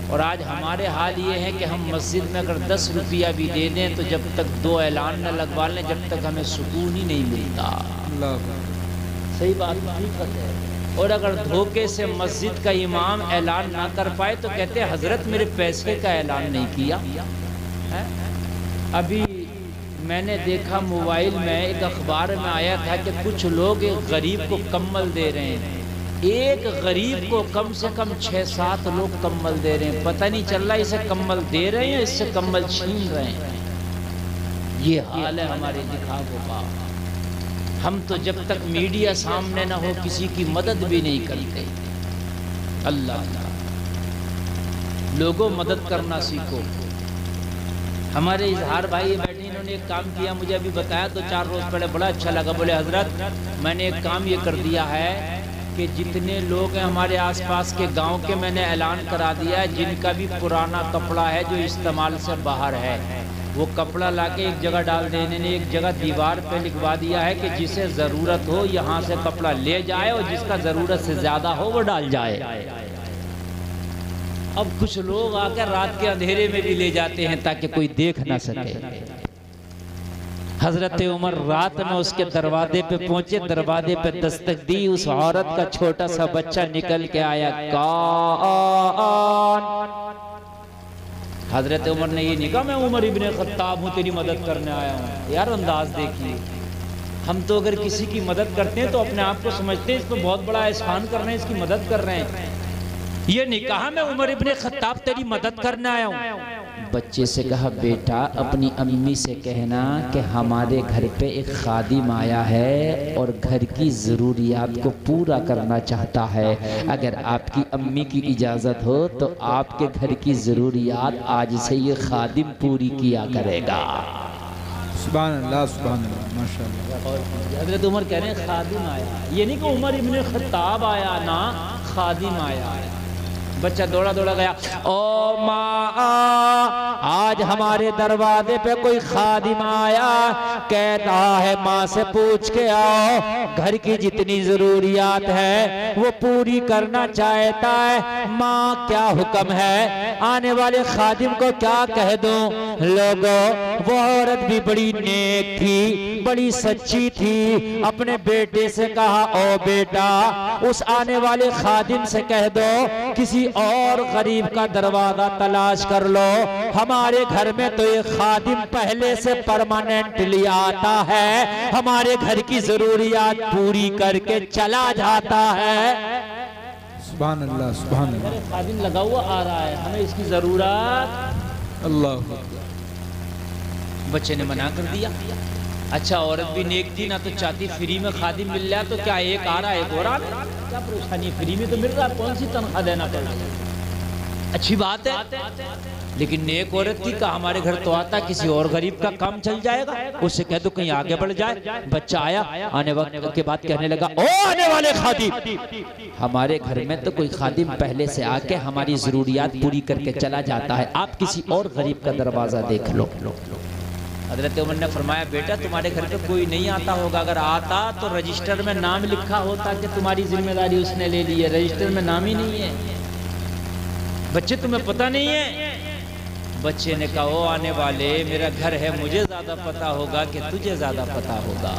اور آج ہمارے حال یہ ہے کہ ہم مسجد میں اگر 10 روپیہ بھی دے دیں تو جب تک 2 اعلان نہ لگوا لیں جب تک ہمیں سکون ہی نہیں ملتا۔ صحیح بات ہے۔ اور اگر دھوکے سے مسجد کا امام اعلان نہ کر پائے تو کہتے ہیں حضرت میرے پیسے کا اعلان نہیں کیا۔ ابھی میں نے دیکھا موبائل میں ایک اخبار میں آیا تھا کہ کچھ لوگ ایک غریب کو کمبل دے رہے ہیں، ایک غریب کو کم سے کم 6-7 لوگ کمبل دے رہے ہیں، پتہ نہیں چل رہا اسے کمبل دے رہے ہیں اس سے کمبل چھین رہے ہیں۔ یہ حال ہے ہمارے دکھاووں کا۔ ہم تو جب تک میڈیا سامنے نہ ہو کسی کی مدد بھی نہیں کرتے۔ اللہ لوگوں مدد کرنا سیکھو۔ ہمارے اظہار بھائی بیٹھے انہوں نے ایک کام کیا، مجھے ابھی بتایا 2-4 روز پہلے، بڑا اچھا لگا۔ بولے حضرت میں نے ایک کام یہ کر دیا ہے کہ جتنے لوگ ہیں ہمارے آس پاس کے گاؤں کے میں نے اعلان کرا دیا ہے جن کا بھی پرانا کپڑا ہے جو استعمال سے باہر ہے وہ کپڑا لا کے ایک جگہ ڈال دینے نے، ایک جگہ دیوار پہ لکھوا دیا ہے کہ جسے ضرورت ہو یہاں سے کپڑا لے جائے اور جس کا ضرورت سے زیادہ ہو وہ ڈال جائے۔ اب کچھ لوگ آ کر رات کے اندھیرے میں بھی لے جاتے ہیں تاکہ کوئی دیکھ نہ سکے۔ حضرت عمر رات میں اس کے دروازے پہ پہنچے، دروازے پہ دستک دی، اس عورت کا چھوٹا سا بچہ نکل کے آیا، کون؟ حضرت عمر نے یہ نہیں کہا میں عمر ابن خطاب ہوں تیری مدد کرنے آیا ہوں۔ یار انداز دیکھیے، ہم تو اگر کسی کی مدد کرتے ہیں تو اپنے آپ کو سمجھتے ہیں اس پہ بہت بڑا احسان کر رہے ہیں، اس کی مدد کر رہے ہیں۔ یہ نہیں کہا میں عمر ابن خطاب تیری مدد کرنے آیا ہوں۔ بچے سے کہا بیٹا اپنی امی سے کہنا کہ ہمارے گھر پہ ایک خادم آیا ہے اور گھر کی ضروریات کو پورا کرنا چاہتا ہے، اگر آپ کی امی کی اجازت ہو تو آپ کے گھر کی ضروریات آج سے یہ خادم پوری کیا کرے گا۔ سبحان اللہ سبحان اللہ ماشاءاللہ۔ حضرت عمر کہہ رہے ہیں خادم آیا، یہ نہیں کہ عمر ابن خطاب آیا، نا خادم آیا۔ بچہ دوڑا دوڑا گیا، او ماں آج ہمارے دروازے پہ کوئی خادم آیا، کہتا ہے ماں سے پوچھ کے آؤ گھر کی جتنی ضروریات ہے وہ پوری کرنا چاہتا ہے، ماں کیا حکم ہے، آنے والے خادم کو کیا کہہ دوں؟ لوگوں وہ عورت بھی بڑی نیک تھی، بڑی سچی تھی، اپنے بیٹے سے کہا او بیٹا اس آنے والے خادم سے کہہ دو کسی اور غریب کا دروازہ تلاش کر لو، ہمارے گھر میں تو یہ خادم پہلے سے پرماننٹلی آتا ہے، ہمارے گھر کی ضروریات پوری کر کے چلا جاتا ہے۔ سبحان اللہ سبحان اللہ۔ خادم لگا ہوا آ رہا ہے، ہمیں اس کی ضرورت۔ اللہ بچے نے منع کر دیا۔ اچھا عورت بھی نیک تھی، نہ تو چاہتی فری میں خادم مل جائے، تو کیا ایک آ رہا ہے ایک اور آ رہا ہے، کیا پریشانی، فری میں تو مل رہا ہے، کون سی تنخواہ دینا پڑ رہا ہے، اچھی بات ہے۔ لیکن نیک عورت تھی، کہا ہمارے گھر تو آتا کسی اور غریب کا کام چل جائے گا، اس سے کہہ دو کہیں آگے بڑھ جائے۔ بچہ آیا، آنے وقت کے بعد کہنے لگا او آنے والے خادم، ہمارے گھر میں تو کوئی خادم پہلے سے آ کے ہماری ضروریات پوری کر کے چلا جاتا ہے، آپ کسی اور غریب کا دروازہ دیکھ لو۔ حضرت عمر نے فرمایا بیٹا تمہارے گھر پہ کوئی نہیں آتا ہوگا، اگر آتا تو رجسٹر میں نام لکھا ہوتا کہ تمہاری ذمہ داری اس نے لے لی ہے، رجسٹر میں نام ہی نہیں ہے۔ بچے تمہیں پتہ نہیں ہے؟ بچے نے کہا او آنے والے میرا گھر ہے، مجھے زیادہ پتہ ہوگا کہ تجھے زیادہ پتہ ہوگا۔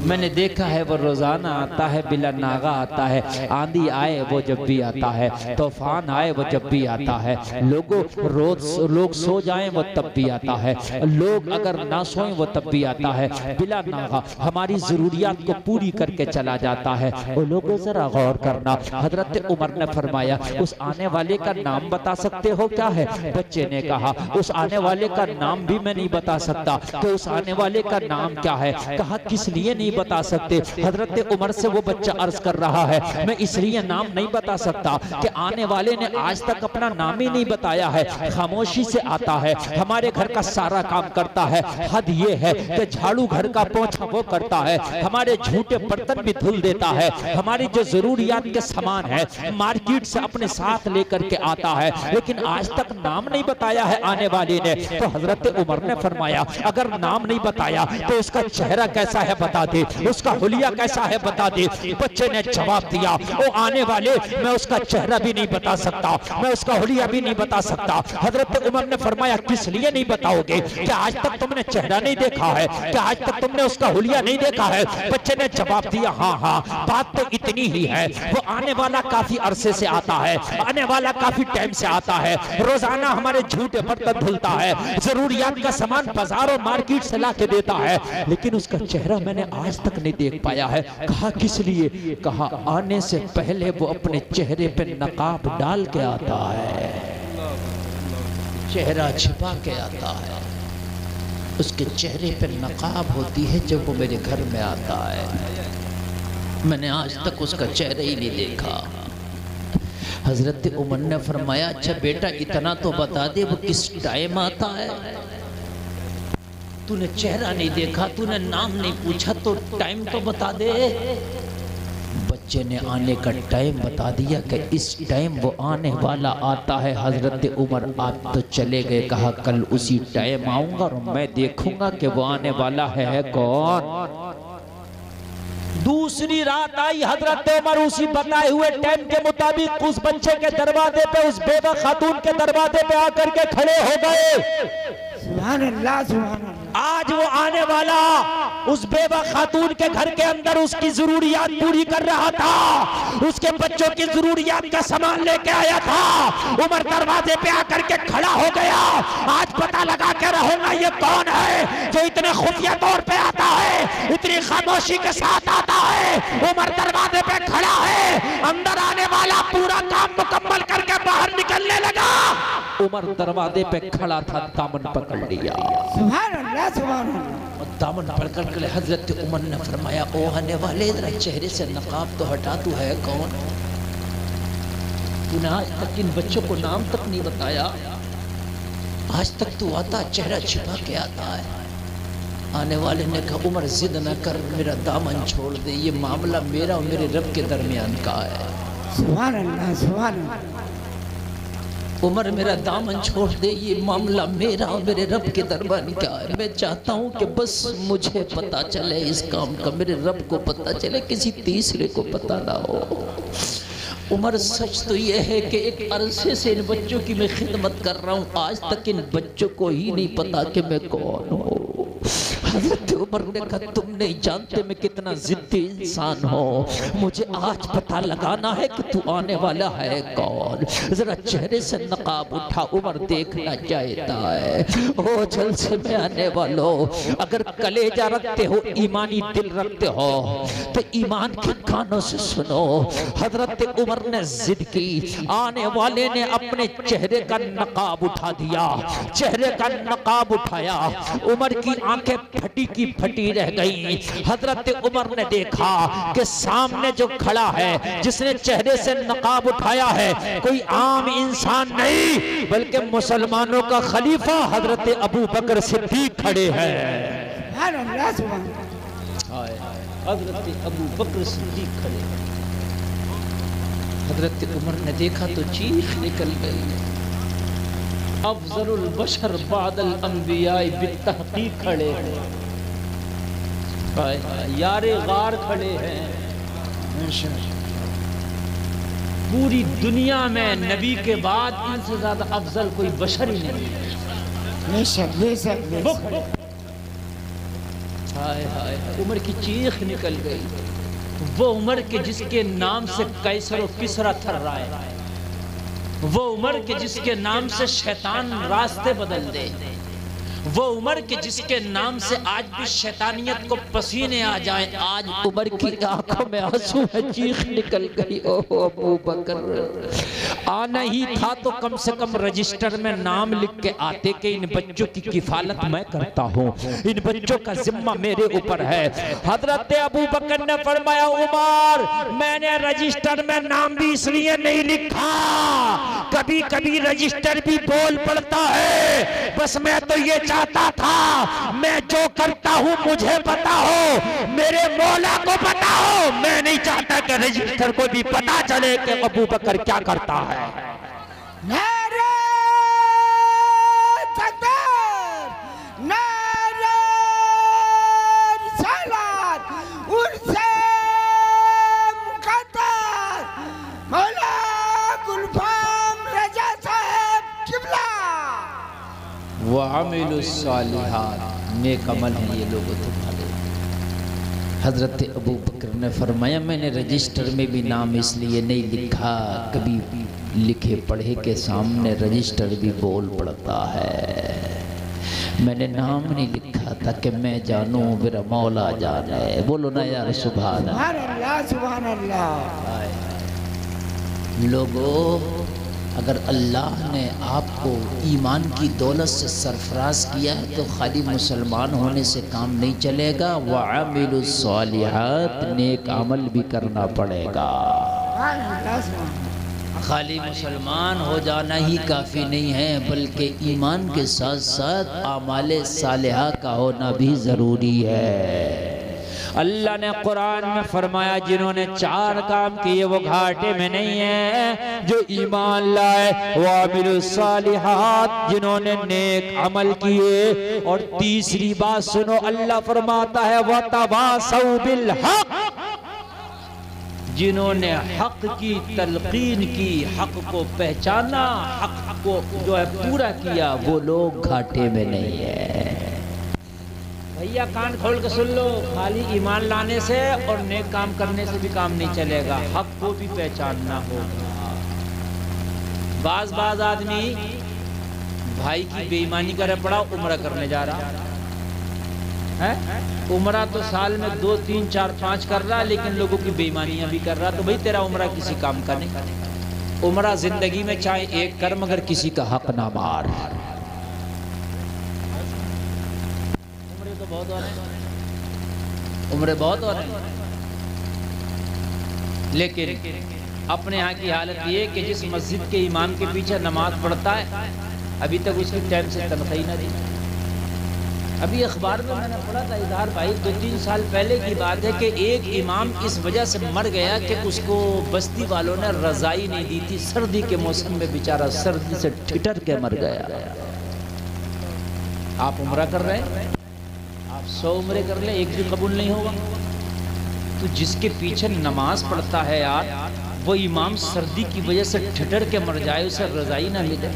میں نے دیکھا ہے وہ روزانہ آتا ہے، بلا ناغہ آتا ہے، آندھی آئے وہ جب بھی آتا ہے، طوفان آئے وہ جب بھی آتا ہے، لوگ سو جائیں وہ تب بھی آتا ہے، لوگ اگر نہ سوئیں وہ تب بھی آتا ہے، بلا ناغہ ہماری ضروریات کو پوری کر کے چلا جاتا ہے۔ وہ لوگوں ذرا غور کرنا، حضرت عمر نے فرمایا اس آنے والے کا نام بتا سکتے ہو کیا ہے؟ بچے نے کہا اس آنے والے کا نام بھی میں نہیں بتا سکتا کہ اس آنے والے کا نام کیا ہے۔ کہا کس لیے نہیں بتا سکتے؟ حضرت عمر سے وہ بچہ عرض کر رہا ہے میں اس لیے نام نہیں بتا سکتا کہ آنے والے نے آج تک اپنا نام ہی نہیں بتایا ہے، خاموشی سے آتا ہے، ہمارے گھر کا سارا کام کرتا ہے، حد یہ ہے کہ جھاڑو گھر کا پوچھا وہ کرتا ہے، ہمارے جھوٹے برتن بھی دھل دیتا ہے، ہماری جو ضروریات کے سامان ہے مارکیٹ سے اپنے ساتھ لے کر کے آتا ہے، لیکن آج تک نام نہیں بتایا ہے آنے والے نے؟ تو حضرت عمر نے فرمایا اگر نام نہیں بتایا تو اس کا چہرہ کیسا ہے بتا دے، اس کا حلیہ کیسا ہے بتا دے۔ بچے نے جواب دیا او آنے والے میں اس کا چہرہ بھی نہیں بتا سکتا، میں اس کا حلیہ بھی نہیں بتا سکتا۔ حضرت عمر نے فرمایا کس لیے نہیں بتاؤ گے؟ کیا آج تک تم نے چہرہ نہیں دیکھا ہے؟ کیا آج تک تم نے اس کا حلیہ نہیں دیکھا ہے؟ بچے نے جواب دیا ہاں ہاں بات تو اتنی ہی ہے، وہ آنے والا کافی عرصے سے آتا ہے، آنے والا کافی ٹائم سے آتا ہے، روزانہ ہمارے جھوٹے برتن دھلتا ہے، ضروریات کا سامان بازار اور مارکیٹ سے لا کے دیتا ہے، لیکن اس کا چہرہ میں نے آج تک نہیں دیکھ پایا ہے۔ کہا کس لیے؟ کہا آنے سے پہلے وہ اپنے چہرے پہ نقاب ڈال کے آتا ہے، چہرہ چھپا کے آتا ہے، اس کے چہرے پہ نقاب ہوتی ہے جب وہ میرے گھر میں آتا ہے، میں نے آج تک اس کا چہرہ ہی نہیں دیکھا۔ حضرت عمر نے فرمایا اچھا بیٹا اتنا تو بتا دے وہ کس ٹائم آتا ہے؟ تو نے چہرہ نہیں دیکھا، تو نے نام نہیں پوچھا تو ٹائم تو بتا دے۔ بچے نے آنے کا ٹائم بتا دیا کہ اس ٹائم وہ آنے والا آتا ہے۔ حضرت عمر آپ تو چلے گئے، کہا کل اسی ٹائم آؤں گا اور میں دیکھوں گا کہ وہ آنے والا ہے کون۔ دوسری رات آئی، حضرت عمر اسی بتائے ہوئے ٹائم کے مطابق اس بچے کے دروازے پہ، اس بیوہ خاتون کے دروازے پہ آ کر کے کھڑے ہو گئے۔ سبحان اللہ سبحان اللہ۔ آج وہ آنے والا اس بیوہ خاتون کے گھر کے اندر اس کی ضروریات پوری کر رہا تھا، اس کے بچوں کی ضروریات کا سامان لے کے آیا تھا۔ عمر دروازے پہ آ کر کے کھڑا ہو گیا۔ آج پتہ لگا کے رہوں گا یہ کون ہے جو اتنے خفیہ طور پہ آتا ہے، اتنی خاموشی کے ساتھ آتا ہے۔ عمر دروازے پہ کھڑا ہے، اندر آنے والا پورا کام مکمل کر کے باہر نکلنے لگا۔ عمر دروازے پہ کھڑا تھا، دامن پکڑ لیا۔ سبحان اللہ سبحان اللہ۔ دامن پکڑ کے حضرت عمر نے فرمایا او آنے والے ذرا چہرے سے نقاب تو ہٹا، تو ہے کون؟ تو نے آج تک ان بچوں کو نام تک نہیں بتایا، آج تک تو آتا چہرہ چھپا کے آتا ہے۔ آنے والے نے کہا عمر ضد نہ کر، میرا دامن چھوڑ دے، یہ معاملہ میرا اور میرے رب کے درمیان کا ہے۔ سبحان اللہ سبحان اللہ۔ عمر میرا دامن چھوڑ دے، یہ معاملہ میرا اور میرے رب کے درمیان کا ہے۔ میں چاہتا ہوں کہ بس مجھے پتا چلے اس کام کا، میرے رب کو پتا چلے، کسی تیسرے کو پتا نہ ہو۔ عمر سچ تو یہ ہے کہ ایک عرصے سے ان بچوں کی میں خدمت کر رہا ہوں، آج تک ان بچوں کو ہی نہیں پتا کہ میں کون ہوں۔ حضرت عمر نے کہا تم نہیں جانتے میں کتنا ضدی انسان ہوں، مجھے آج پتہ لگانا ہے کہ تو آنے والا ہے کون۔ ذرا چہرے سے نقاب اٹھا، عمر دیکھنا چاہتا ہے۔ او جلسے میں آنے والوں، اگر کلیجہ رکھتے ہو، ایمانی دل رکھتے ہو تو ایمان کے کانوں سے سنو۔ حضرت عمر نے ضد کی، آنے والے نے اپنے چہرے کا نقاب اٹھا دیا، چہرے کا نقاب اٹھایا۔ عمر کی آنکھیں پھٹی کی پھٹی رہ گئی۔ حضرت عمر نے دیکھا کہ سامنے جو کھڑا ہے، جس نے چہرے سے نقاب اٹھایا ہے، کوئی عام انسان نہیں بلکہ مسلمانوں کا خلیفہ حضرت ابو بکر صدیق کھڑے ہیں۔ سبحان اللہ سبحان اللہ۔ حضرت ابو بکر صدیق کھڑے ہیں۔ حضرت عمر نے دیکھا تو چیخ نکل گئی۔ افضل البشر بعد الانبیاء بالتحقیق کھڑے ہیں، یار غار کھڑے ہیں۔ پوری دنیا میں نبی کے بعد ان سے زیادہ افضل کوئی بشر ہی نہیں ہے۔ بے شک بے شک بے شک۔ عمر کی چیخ نکل گئی۔ وہ عمر کے جس کے نام سے قیصر و کسریٰ تھر رہا ہے، وہ عمر کے جس کے نام سے شیطان راستے بدل دے، وہ عمر کے جس کے نام سے آج بھی شیطانیت کو پسینے آ جائیں، آج عمر کی آنکھوں میں آنسو ہے، چیخ نکل گئی۔ اوہ ابو بکر، آنا ہی تھا تو کم سے کم رجسٹر میں نام لکھ کے آتے کہ ان بچوں کی کفالت میں کرتا ہوں، ان بچوں کا ذمہ میرے اوپر ہے۔ حضرت ابو بکر نے فرمایا عمر میں نے رجسٹر میں نام بھی اس لیے نہیں لکھا، کبھی کبھی رجسٹر بھی بول پڑتا ہے، بس میں تو یہ چاہتا تھا میں جو کرتا ہوں مجھے پتا ہو، میرے مولا کو پتا ہو، میں نہیں چاہتا کہ رجسٹر کو بھی پتا چلے کہ ابو بکر کیا کرتا ہے۔ نعرہ وعملوا الصالحات، نیک عمل ہیں یہ لوگوں تمہارے۔ حضرت ابو بکر نے فرمایا میں نے رجسٹر میں بھی نام اس لیے نہیں لکھا، کبھی لکھے پڑھے کے سامنے رجسٹر بھی بول پڑتا ہے، میں نے نام نہیں لکھا تھا کہ میں جانوں میرا مولا جانے۔ بولو نا یار سبحان اللہ، سبحان اللہ۔ لوگو اگر اللہ نے آپ کو ایمان کی دولت سے سرفراز کیا ہے تو خالی مسلمان ہونے سے کام نہیں چلے گا، وَعَمِلُوا الصَّالِحَاتِ، نیک عمل بھی کرنا پڑے گا۔ خالی مسلمان ہو جانا ہی کافی نہیں ہے، بلکہ ایمان کے ساتھ ساتھ اعمال صالحہ کا ہونا بھی ضروری ہے۔ اللہ نے قرآن میں فرمایا جنہوں نے 4 کام کیے وہ گھاٹے میں نہیں ہیں، جو ایمان لائے، وَعَمِلُوا الصَّالِحَاتِ، جنہوں نے نیک عمل کیے، اور تیسری بات سنو، اللہ فرماتا ہے وَتَوَاصَوْا بِالْحَقِّ، جنہوں نے حق کی تلقین کی، حق کو پہچانا، حق کو جو ہے پورا کیا، وہ لوگ گھاٹے میں نہیں ہیں۔ بھئیہ کان کھول کے سن لو، خالی ایمان لانے سے اور نیک کام کرنے سے بھی کام نہیں چلے گا، حق کو بھی پہچاننا ہوگا۔ بعض آدمی بھائی کی بے ایمانی کرے پڑا، عمرہ کرنے جا رہا ہے، عمرہ تو سال میں 2 3 4 5 کر رہا، لیکن لوگوں کی بے ایمانیاں بھی کر رہا، تو بھئی تیرا عمرہ کسی کام کا نہیں۔ عمرہ زندگی میں چاہے ایک کر مگر کسی کا حق نہ مار۔ عمرے بہت ہو رہے ہیں، لیکن اپنے ہاں کی حالت یہ کہ جس مسجد کے امام کے پیچھے نماز پڑھتا ہے ابھی تک اس کی ٹائم سے تنخواہ نہ دی۔ ابھی اخبار میں میں نے پڑھا تھا اظہار بھائی، 2 3 سال پہلے کی بات ہے کہ ایک امام اس وجہ سے مر گیا کہ اس کو بستی والوں نے رضائی نہیں دی تھی، سردی کے موسم میں بیچارہ سردی سے ٹھٹر کے مر گیا۔ آپ عمرہ کر رہے ہیں، 100 عمرے کر لیں، ایک بھی قبول نہیں ہوگا۔ تو جس کے پیچھے نماز پڑھتا ہے یار، وہ امام سردی کی وجہ سے ٹھٹر کے مر جائے، اسے رضائی نہ ملے۔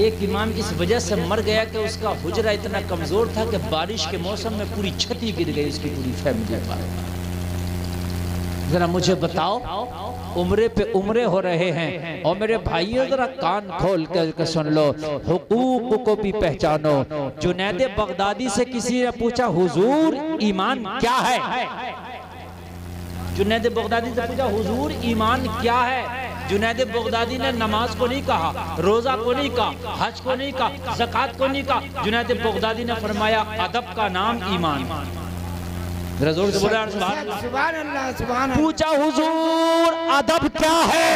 ایک امام اس وجہ سے مر گیا کہ اس کا حجرہ اتنا کمزور تھا کہ بارش کے موسم میں پوری چھتی گر گئی اس کی پوری فیملی پر۔ ذرا مجھے بتاؤ، عمرے پہ عمرے ہو رہے ہیں، اور میرے بھائیوں ذرا کان کھول کے سن لو، حقوق کو بھی پہچانو۔ جنید بغدادی سے کسی نے پوچھا حضور ایمان کیا ہے؟ جنید بغدادی سے پوچھا حضور ایمان کیا ہے؟ جنید بغدادی نے نماز کو نہیں کہا، روزہ کو نہیں کہا، حج کو نہیں کہا، زکوٰۃ کو نہیں کہا، جنید بغدادی نے فرمایا ادب کا نام ایمان۔ رسول سے بولا سبحان اللہ، سبحان اللہ۔ پوچھا حضور ادب کیا ہے؟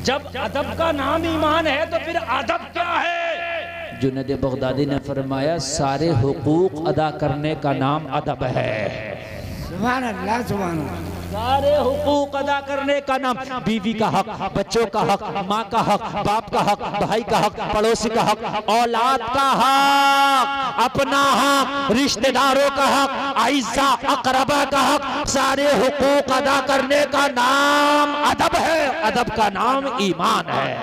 جب ادب کا نام ایمان ہے تو پھر ادب کیا ہے؟ جنید بغدادی نے فرمایا سارے حقوق ادا کرنے کا نام ادب ہے۔ سبحان اللہ، سبحان اللہ۔ سارے حقوق ادا کرنے کا نام، بیوی کا حق، بچوں کا حق، ماں کا حق، باپ کا حق، بھائی کا حق، پڑوسی کا حق، اولاد کا حق، اپنا حق، رشتہ داروں کا حق، اعزاء اقربا کا حق، سارے حقوق ادا کرنے کا نام ادب ہے، ادب کا نام ایمان ہے۔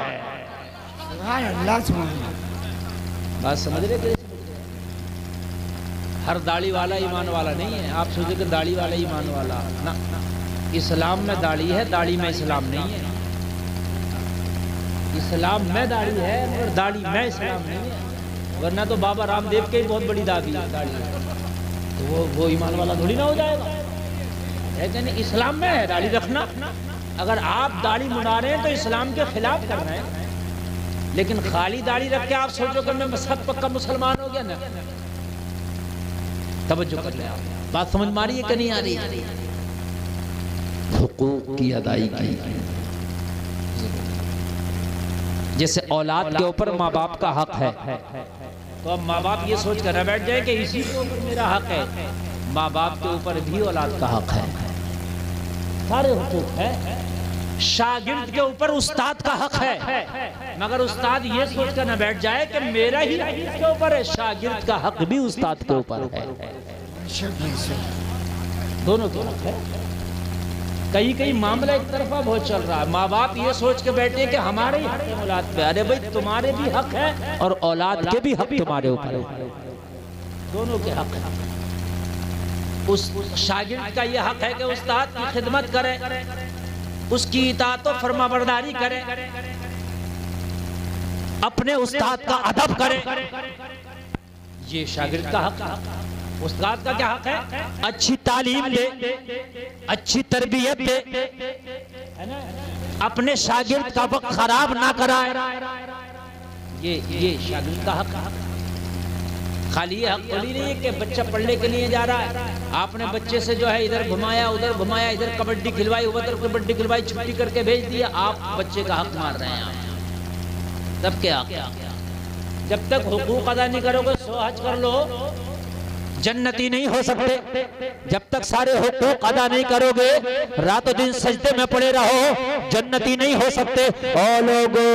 سبحان اللہ، سبحان اللہ۔ بات سمجھ رہے کہ ہر داڑھی والا ایمان والا نہیں ہے۔ آپ سوچے کہ داڑھی والا ایمان والا نہ، اسلام میں داڑھی ہے، داڑھی میں اسلام نہیں ہے۔ اسلام میں داڑھی ہے مگر داڑھی میں اسلام نہیں ہے، ورنہ تو بابا رام دیو کے بہت بڑی داڑھی ہے، تو وہ ایمان والا تھوڑی نہ ہو جائے گا۔ کہتے ہیں اسلام میں ہے داڑھی رکھنا، اگر آپ داڑھی منڈا رہے ہیں تو اسلام کے خلاف کر رہے ہیں، لیکن خالی داڑھی رکھ کے آپ سوچو کہ میں سب پکا مسلمان ہو گیا نا۔ توجہ کر لیں، آپ بات سمجھ ماری ہے کہ نہیں آ رہی؟ حقوق کی ادائیگی، جیسے اولاد کے اوپر ماں باپ کا حق ہے، تو اب ماں باپ یہ سوچ کر نہ بیٹھ جائے کہ اسی کے اوپر میرا حق ہے، ماں باپ کے اوپر بھی اولاد کا حق ہے، سارے حقوق ہے۔ شاگرد کے اوپر استاد کا حق ہے، مگر استاد یہ سوچ کر نہ بیٹھ جائے کہ میرا ہی اس کے اوپر ہے، شاگرد کا حق بھی استاد کے اوپر ہے، دونوں کے حق ہے۔ کئی معاملہ ایک طرفہ بہت چل رہا ہے. ماں باپ یہ سوچ کے بیٹھے کہ ہمارے ہی حق اولاد پہ. ارے بھائی تمہارے بھی حق ہے اور اولاد کے بھی حق تمہارے اوپر ہے. دونوں کے حق ہیں. اس شاگرد کا یہ حق ہے کہ استاد کی خدمت کرے, اس کی اطاعت و فرما برداری کرے, اپنے استاد کا ادب کرے. یہ شاگرد کا حق ہے. استاد کا کیا حق ہے؟ اچھی تعلیم دے, اچھی تربیت دے, اپنے شاگرد کا وقت خراب نہ کرائے. یہ شاگرد کا حق ہے. خالی یہ حق نہیں ہے کہ بچہ پڑھنے کے لیے جا رہا ہے, آپ نے بچے سے جو ہے ادھر گھمایا ادھر گھمایا, ادھر کبڈی کھلوائی ادھر کبڈی کھلوائی, چھٹی کر کے بھیج دیا, آپ بچے کا حق مار رہے ہیں. تب کیا جب تک حقوق ادا نہیں کرو گے, 100 حج کر لو جنتی نہیں ہو سکتے. جب تک سارے حقوق ادا نہیں کرو گے, رات و دن سجدے میں پڑے رہو, جنتی نہیں ہو سکتے. او لوگو,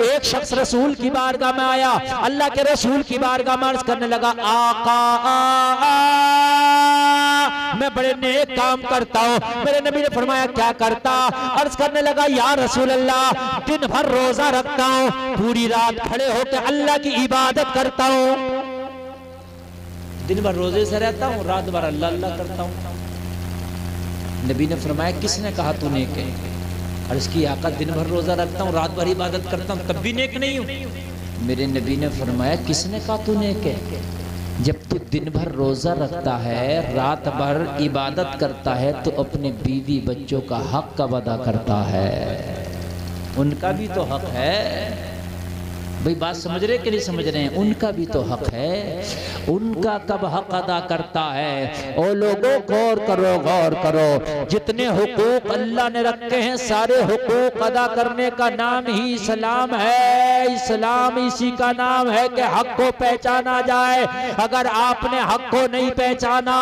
ایک شخص رسول کی بارگاہ میں آیا, اللہ کے رسول کی بارگاہ میں عرض کرنے لگا, آقا میں بڑے نیک کام کرتا ہوں. میرے نبی نے فرمایا کیا کرتا؟ عرض کرنے لگا, یا رسول اللہ دن بھر روزہ رکھتا ہوں, پوری رات کھڑے ہو کے اللہ کی عبادت کرتا ہوں. دن بھر روزے سے رہتا ہوں, رات بھر اللہ اللہ کرتا ہوں. نبی نے فرمایا کس نے کہا تو نیک ہے؟ عرض کی آقا دن بھر روزہ رکھتا ہوں, رات بھر عبادت کرتا ہوں, تب بھی نیک نہیں ہوں. میرے نبی نے فرمایا کس نے کہا تو نیک ہے؟ جب تو دن بھر روزہ رکھتا ہے, رات بھر عبادت کرتا ہے, تو اپنے بیوی بچوں کا حق کب ادا کرتا ہے؟ ان کا بھی تو حق ہے. بھئی بات سمجھ رہے کہ نہیں سمجھ رہے ہیں؟ ان کا بھی تو حق ہے. ان کا کب حق ادا کرتا ہے؟ او لوگوں غور کرو, غور کرو. جتنے حقوق اللہ نے رکھے ہیں, سارے حقوق ادا کرنے کا نام ہی اسلام ہے. اسلام اسی کا نام ہے کہ حق کو پہچانا جائے. اگر آپ نے حق کو نہیں پہچانا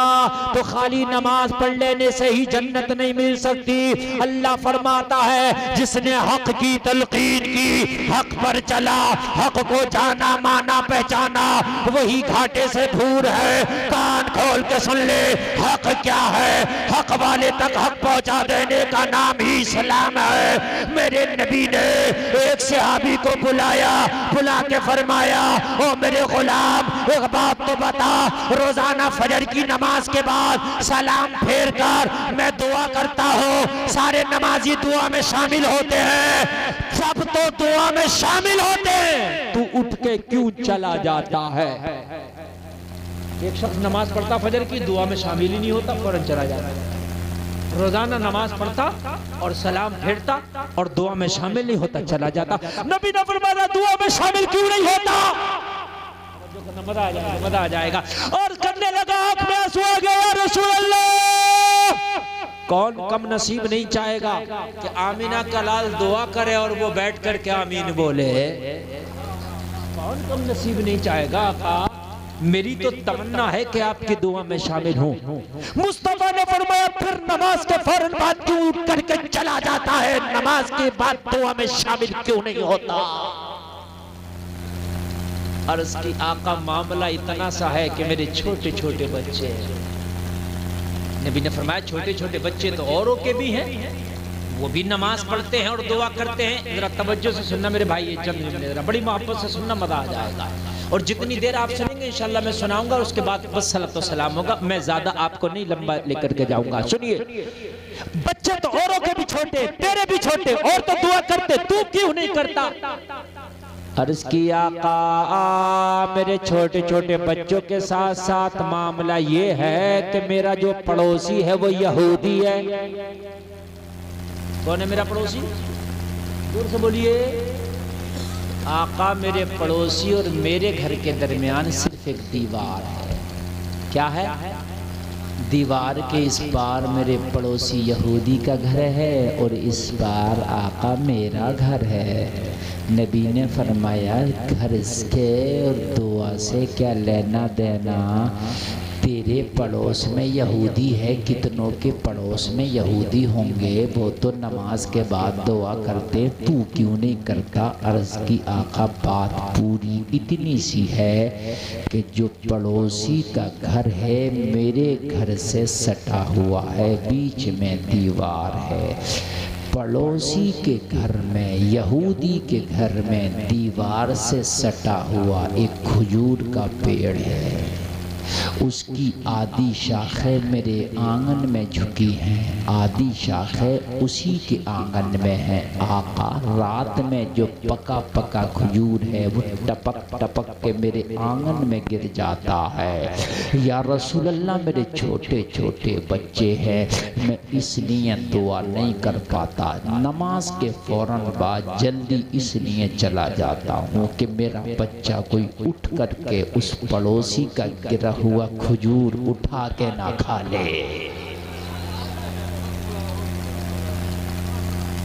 تو خالی نماز پڑھ لینے سے ہی جنت نہیں مل سکتی. اللہ فرماتا ہے جس نے حق کی تلقین کی, حق پر چلا, حق کو جانا مانا پہچانا, وہی گھاٹے سے دور ہے. کان کھول کے سن لے, حق کیا ہے؟ حق والے تک حق پہنچا دینے کا نام ہی اسلام ہے. میرے نبی نے ایک صحابی کو بلایا, بلا کے فرمایا, او میرے غلام ایک بات تو بتا, روزانہ فجر کی نماز کے بعد سلام پھیر کر میں دعا کرتا ہوں, سارے نمازی دعا میں شامل ہوتے ہیں, سب تو دعا میں شامل ہوتے ہیں, تو اٹھ کے کیوں چلا جاتا ہے؟ ایک شخص نماز پڑھتا فجر کی, دعا میں شامل ہی نہیں ہوتا, فوراً چلا جاتا ہے. روزانہ نماز پڑھتا اور سلام پھیرتا اور دعا میں شامل نہیں ہوتا, چلا جاتا. نبی نے فرمایا دعا میں شامل کیوں نہیں ہوتا؟ مزہ آ جائے گا. اور کرنے لگا, آنکھ میں آنسو آ گیا, یا رسول اللہ کون کم نصیب نہیں چاہے گا کہ آمینہ کا لال دعا کرے اور وہ بیٹھ کر کے آمین بولے؟ کون کم نصیب نہیں چاہے گا؟ آقا میری تو تمنا ہے کہ آپ کی دعا میں شامل ہوں. مصطفیٰ نے فرمایا پھر نماز کے فوراً بعد کیوں اٹھ کر کے چلا جاتا ہے؟ نماز کے بعد دعا میں شامل کیوں نہیں ہوتا؟ عرض کی آقا معاملہ اتنا سا ہے کہ میرے چھوٹے چھوٹے بچے ہیں. نبی نے فرمایا چھوٹے چھوٹے بچے تو اوروں کے بھی ہیں, وہ بھی نماز پڑھتے ہیں اور دعا کرتے ہیں. ذرا توجہ سے سننا میرے بھائی, یہ چل ذرا بڑی محبت سے سننا, مزہ آ جائے گا. اور جتنی دیر آپ سنیں گے انشاءاللہ میں سناؤں گا, اس کے بعد بس صلاۃ و سلام ہوگا. میں زیادہ آپ کو نہیں لمبا لے کر کے جاؤں گا. سنیے, بچے تو اوروں کے بھی چھوٹے, تیرے بھی چھوٹے, اور تو دعا کرتے, تو کیوں نہیں کرتا؟ عرض کی آقا میرے چھوٹے چھوٹے بچوں کے ساتھ ساتھ معاملہ یہ ہے کہ میرا جو پڑوسی ہے وہ یہودی ہے. کون ہے میرا پڑوسی؟ دور سے بولیے. آقا میرے پڑوسی اور میرے گھر کے درمیان صرف ایک دیوار ہے. کیا ہے؟ دیوار کے اس پار میرے پڑوسی یہودی کا گھر ہے اور اس پار آقا میرا گھر ہے. نبی نے فرمایا گھر اس کے اور دعا سے کیا لینا دینا؟ تیرے پڑوس میں یہودی ہے، کتنوں کے پڑوس میں یہودی ہوں گے، وہ تو نماز کے بعد دعا کرتے، تو کیوں نہیں کرتا؟ عرض کی آقا بات پوری اتنی سی ہے کہ جو پڑوسی کا گھر ہے میرے گھر سے سٹا ہوا ہے، بیچ میں دیوار ہے، پڑوسی کے گھر میں، یہودی کے گھر میں دیوار سے سٹا ہوا ایک کھجور کا پیڑ ہے، اس کی آدھی شاخیں میرے آنگن میں جھکی ہیں، آدھی شاخیں اسی کے آنگن میں ہیں۔ آقا رات میں جو پکا پکا کھجور ہے وہ ٹپک ٹپک کے میرے آنگن میں گر جاتا ہے۔ یا رسول اللہ میرے چھوٹے چھوٹے بچے ہیں، میں اس لیے دعا نہیں کر پاتا، نماز کے فوراً بعد جلدی اس لیے چلا جاتا ہوں کہ میرا بچہ کوئی اٹھ کر کے اس پڑوسی کا گرا ہوا کھجور اٹھا کے نہ کھا لے۔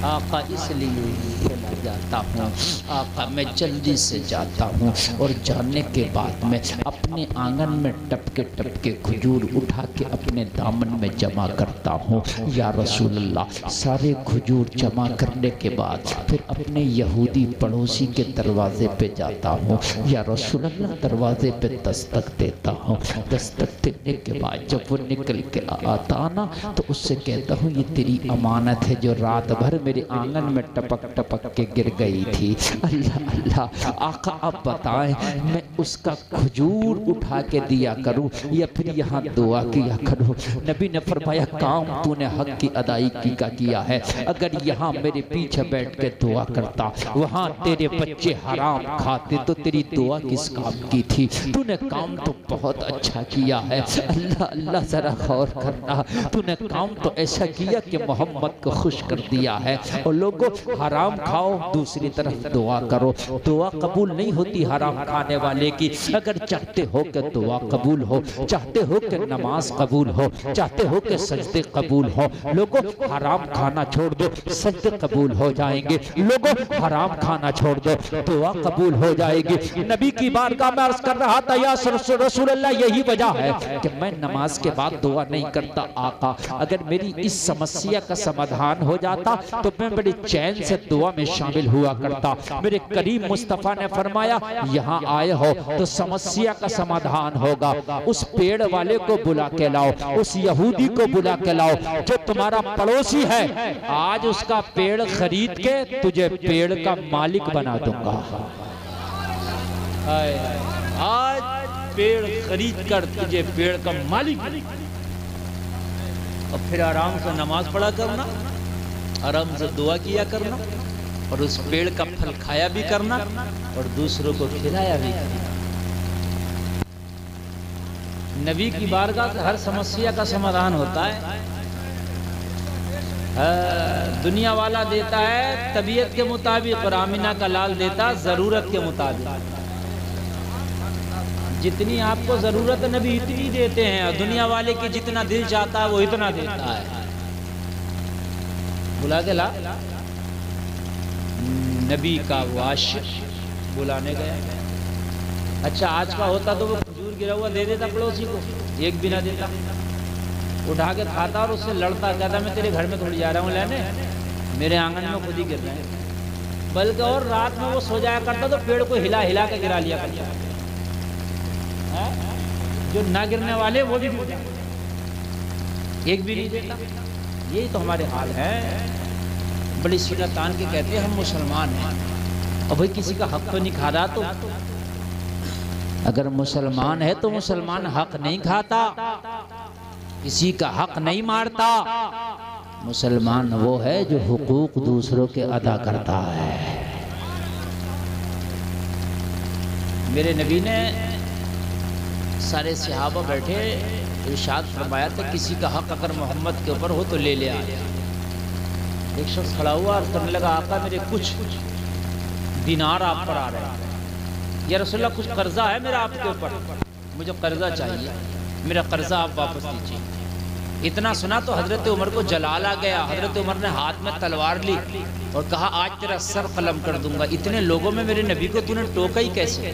آقا اس لیے چلا جاتا ہوں، آقا میں جلدی سے جاتا ہوں، اور جانے کے بعد میں اپنے آنگن میں ٹپکے ٹپکے کھجور اٹھا کے اپنے دامن میں جمع کرتا ہوں۔ یا رسول اللہ سارے کھجور جمع کرنے کے بعد پھر اپنے یہودی پڑوسی کے دروازے پہ جاتا ہوں۔ یا رسول اللہ دروازے پہ دستک دیتا ہوں، دستک دینے کے بعد جب وہ نکل کے آتا نا تو اس سے کہتا ہوں یہ تیری امانت ہے جو رات بھر میرے آنگن میں ٹپک ٹپک کے گر گئی تھی۔ اللہ اللہ آقا آپ بتائیں میں اس کا کھجور اٹھا کے دیا کروں یا پھر یہاں دعا کیا کروں؟ نبی نے فرمایا کام تو نے حق کی ادائیگی کا کیا ہے، اگر یہاں میرے پیچھے بیٹھ کے دعا کرتا وہاں تیرے بچے حرام کھاتے تو تیری دعا کس کام کی تھی؟ تو نے کام تو بہت اچھا کیا ہے۔ اللہ اللہ ذرا غور کرنا، تو نے کام تو ایسا کیا کہ محمد کو خوش کر دیا ہے۔ اور لوگوں حرام کھاؤ دوسری طرف دعا کرو، دعا قبول نہیں ہوتی حرام کھانے والے کی۔ اگر چاہتے ہو کہ دعا قبول ہو، چاہتے ہو کہ نماز قبول ہو، چاہتے ہو کہ سجدے قبول ہو، لوگوں حرام کھانا چھوڑ دو سجدے قبول ہو جائیں گے، لوگوں حرام کھانا چھوڑ دو دعا قبول ہو جائے گی۔ نبی کی بارگاہ میں عرض کر رہا تھا یا رسول اللہ یہی وجہ ہے کہ میں نماز کے بعد دعا نہیں کرتا۔ آقا اگر میری اس سمسیا کا سمادھان ہو جاتا تو میں بڑے چین سے دعا میں شامل ہوا کرتا۔ میرے کریم مصطفیٰ نے فرمایا یہاں آئے ہو تو سمسیا کا سمادھان ہوگا، اس پیڑ والے کو بلا کے لاؤ، اس یہودی کو بلا کے لاؤ جو تمہارا پڑوسی ہے، آج اس کا پیڑ خرید کے تجھے پیڑ کا مالک بنا دوں گا۔ آج پیڑ خرید کر تجھے پیڑ کا مالک، اور پھر آرام سے نماز پڑھا کرنا، آرام سے دعا کیا کرنا، اور اس پیڑ کا پھل کھایا بھی کرنا اور دوسروں کو کھلایا بھی کرنا۔ نبی کی بارگاہ سے ہر سمسیا کا سمادھان ہوتا ہے۔ دنیا والا دیتا ہے طبیعت کے مطابق اور آمینہ کا لال دیتا ضرورت کے مطابق۔ جتنی آپ کو ضرورت ہے نبی اتنی دیتے ہیں، اور دنیا والے کی جتنا دل چاہتا ہے وہ اتنا دیتا ہے۔ بلا کے لا نبی کا وہ عاشق بلانے گیا۔ اچھا آج کا ہوتا تو وہ کھجور گرا ہوا دے دیتا پڑوسی کو، ایک بھی نہ دیتا، اٹھا کے کھاتا اور اس سے لڑتا، کہتا میں تیرے گھر میں تھوڑی جا رہا ہوں لینے، میرے آنگن میں خود ہی گر رہے ہیں۔ بلکہ اور رات میں وہ سو جایا کرتا تو پیڑ کو ہلا ہلا کے گرا لیا کرتا، جو نہ گرنے والے وہ بھی گر جاتے، ایک بھی نہیں دیتا۔ یہی تو ہمارے حال ہے۔ بڑی سینہ تان کے کہتے ہیں ہم مسلمان ہیں، اور بھئی کسی کا حق تو نہیں کھا رہا، تو اگر مسلمان ہے تو مسلمان حق نہیں کھاتا، کسی کا حق نہیں مارتا۔ مسلمان وہ ہے جو حقوق دوسروں کے ادا کرتا ہے۔ میرے نبی نے سارے صحابہ بیٹھے ارشاد فرمایا تھا کسی کا حق اگر محمد کے اوپر ہو تو لے لے آیا۔ ایک شخص کھڑا ہوا اور کرنے لگا آقا میرے کچھ دینار آپ پر آ رہے ہیں، یا رسول اللہ کچھ قرضہ ہے میرا آپ کے اوپر، مجھے قرضہ چاہیے، میرا قرضہ آپ واپس دیجیے۔ اتنا سنا تو حضرت عمر کو جلال آ گیا۔ حضرت عمر نے ہاتھ میں تلوار لی اور کہا آج تیرا سر قلم کر دوں گا۔ اتنے لوگوں میں میرے نبی کو تو نے ٹوکا ہی کیسے؟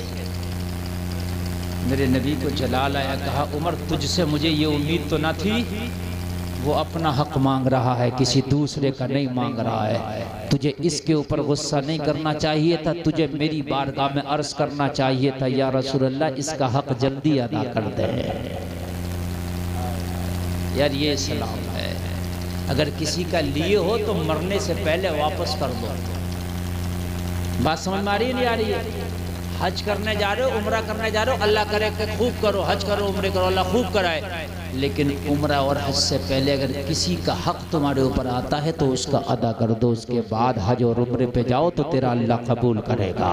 میرے نبی کو جلال آیا، کہا عمر تجھ سے مجھے یہ امید تو نہ تھی، وہ اپنا حق مانگ رہا ہے، کسی دوسرے کا نہیں مانگ رہا ہے، تجھے اس کے اوپر غصہ نہیں کرنا چاہیے تھا، تجھے میری بارگاہ میں عرض کرنا چاہیے تھا یا رسول اللہ اس کا حق جلدی ادا کر دے۔ یار یہ اسلام ہے، اگر کسی کا لیے ہو تو مرنے سے پہلے واپس کر دو۔ بات سمجھ میں آ رہی نہیں آ رہی ہے؟ حج کرنے جا رہے ہو، عمرہ کرنے جا رہے ہو، اللہ کرے کہ خوب کرو، حج کرو، عمرے کرو، اللہ خوب کرائے، لیکن عمرہ اور حج سے پہلے اگر کسی کا حق تمہارے اوپر آتا ہے تو اس کا ادا کر دو، اس کے بعد حج اور عمرے پہ جاؤ تو تیرا اللہ قبول کرے گا۔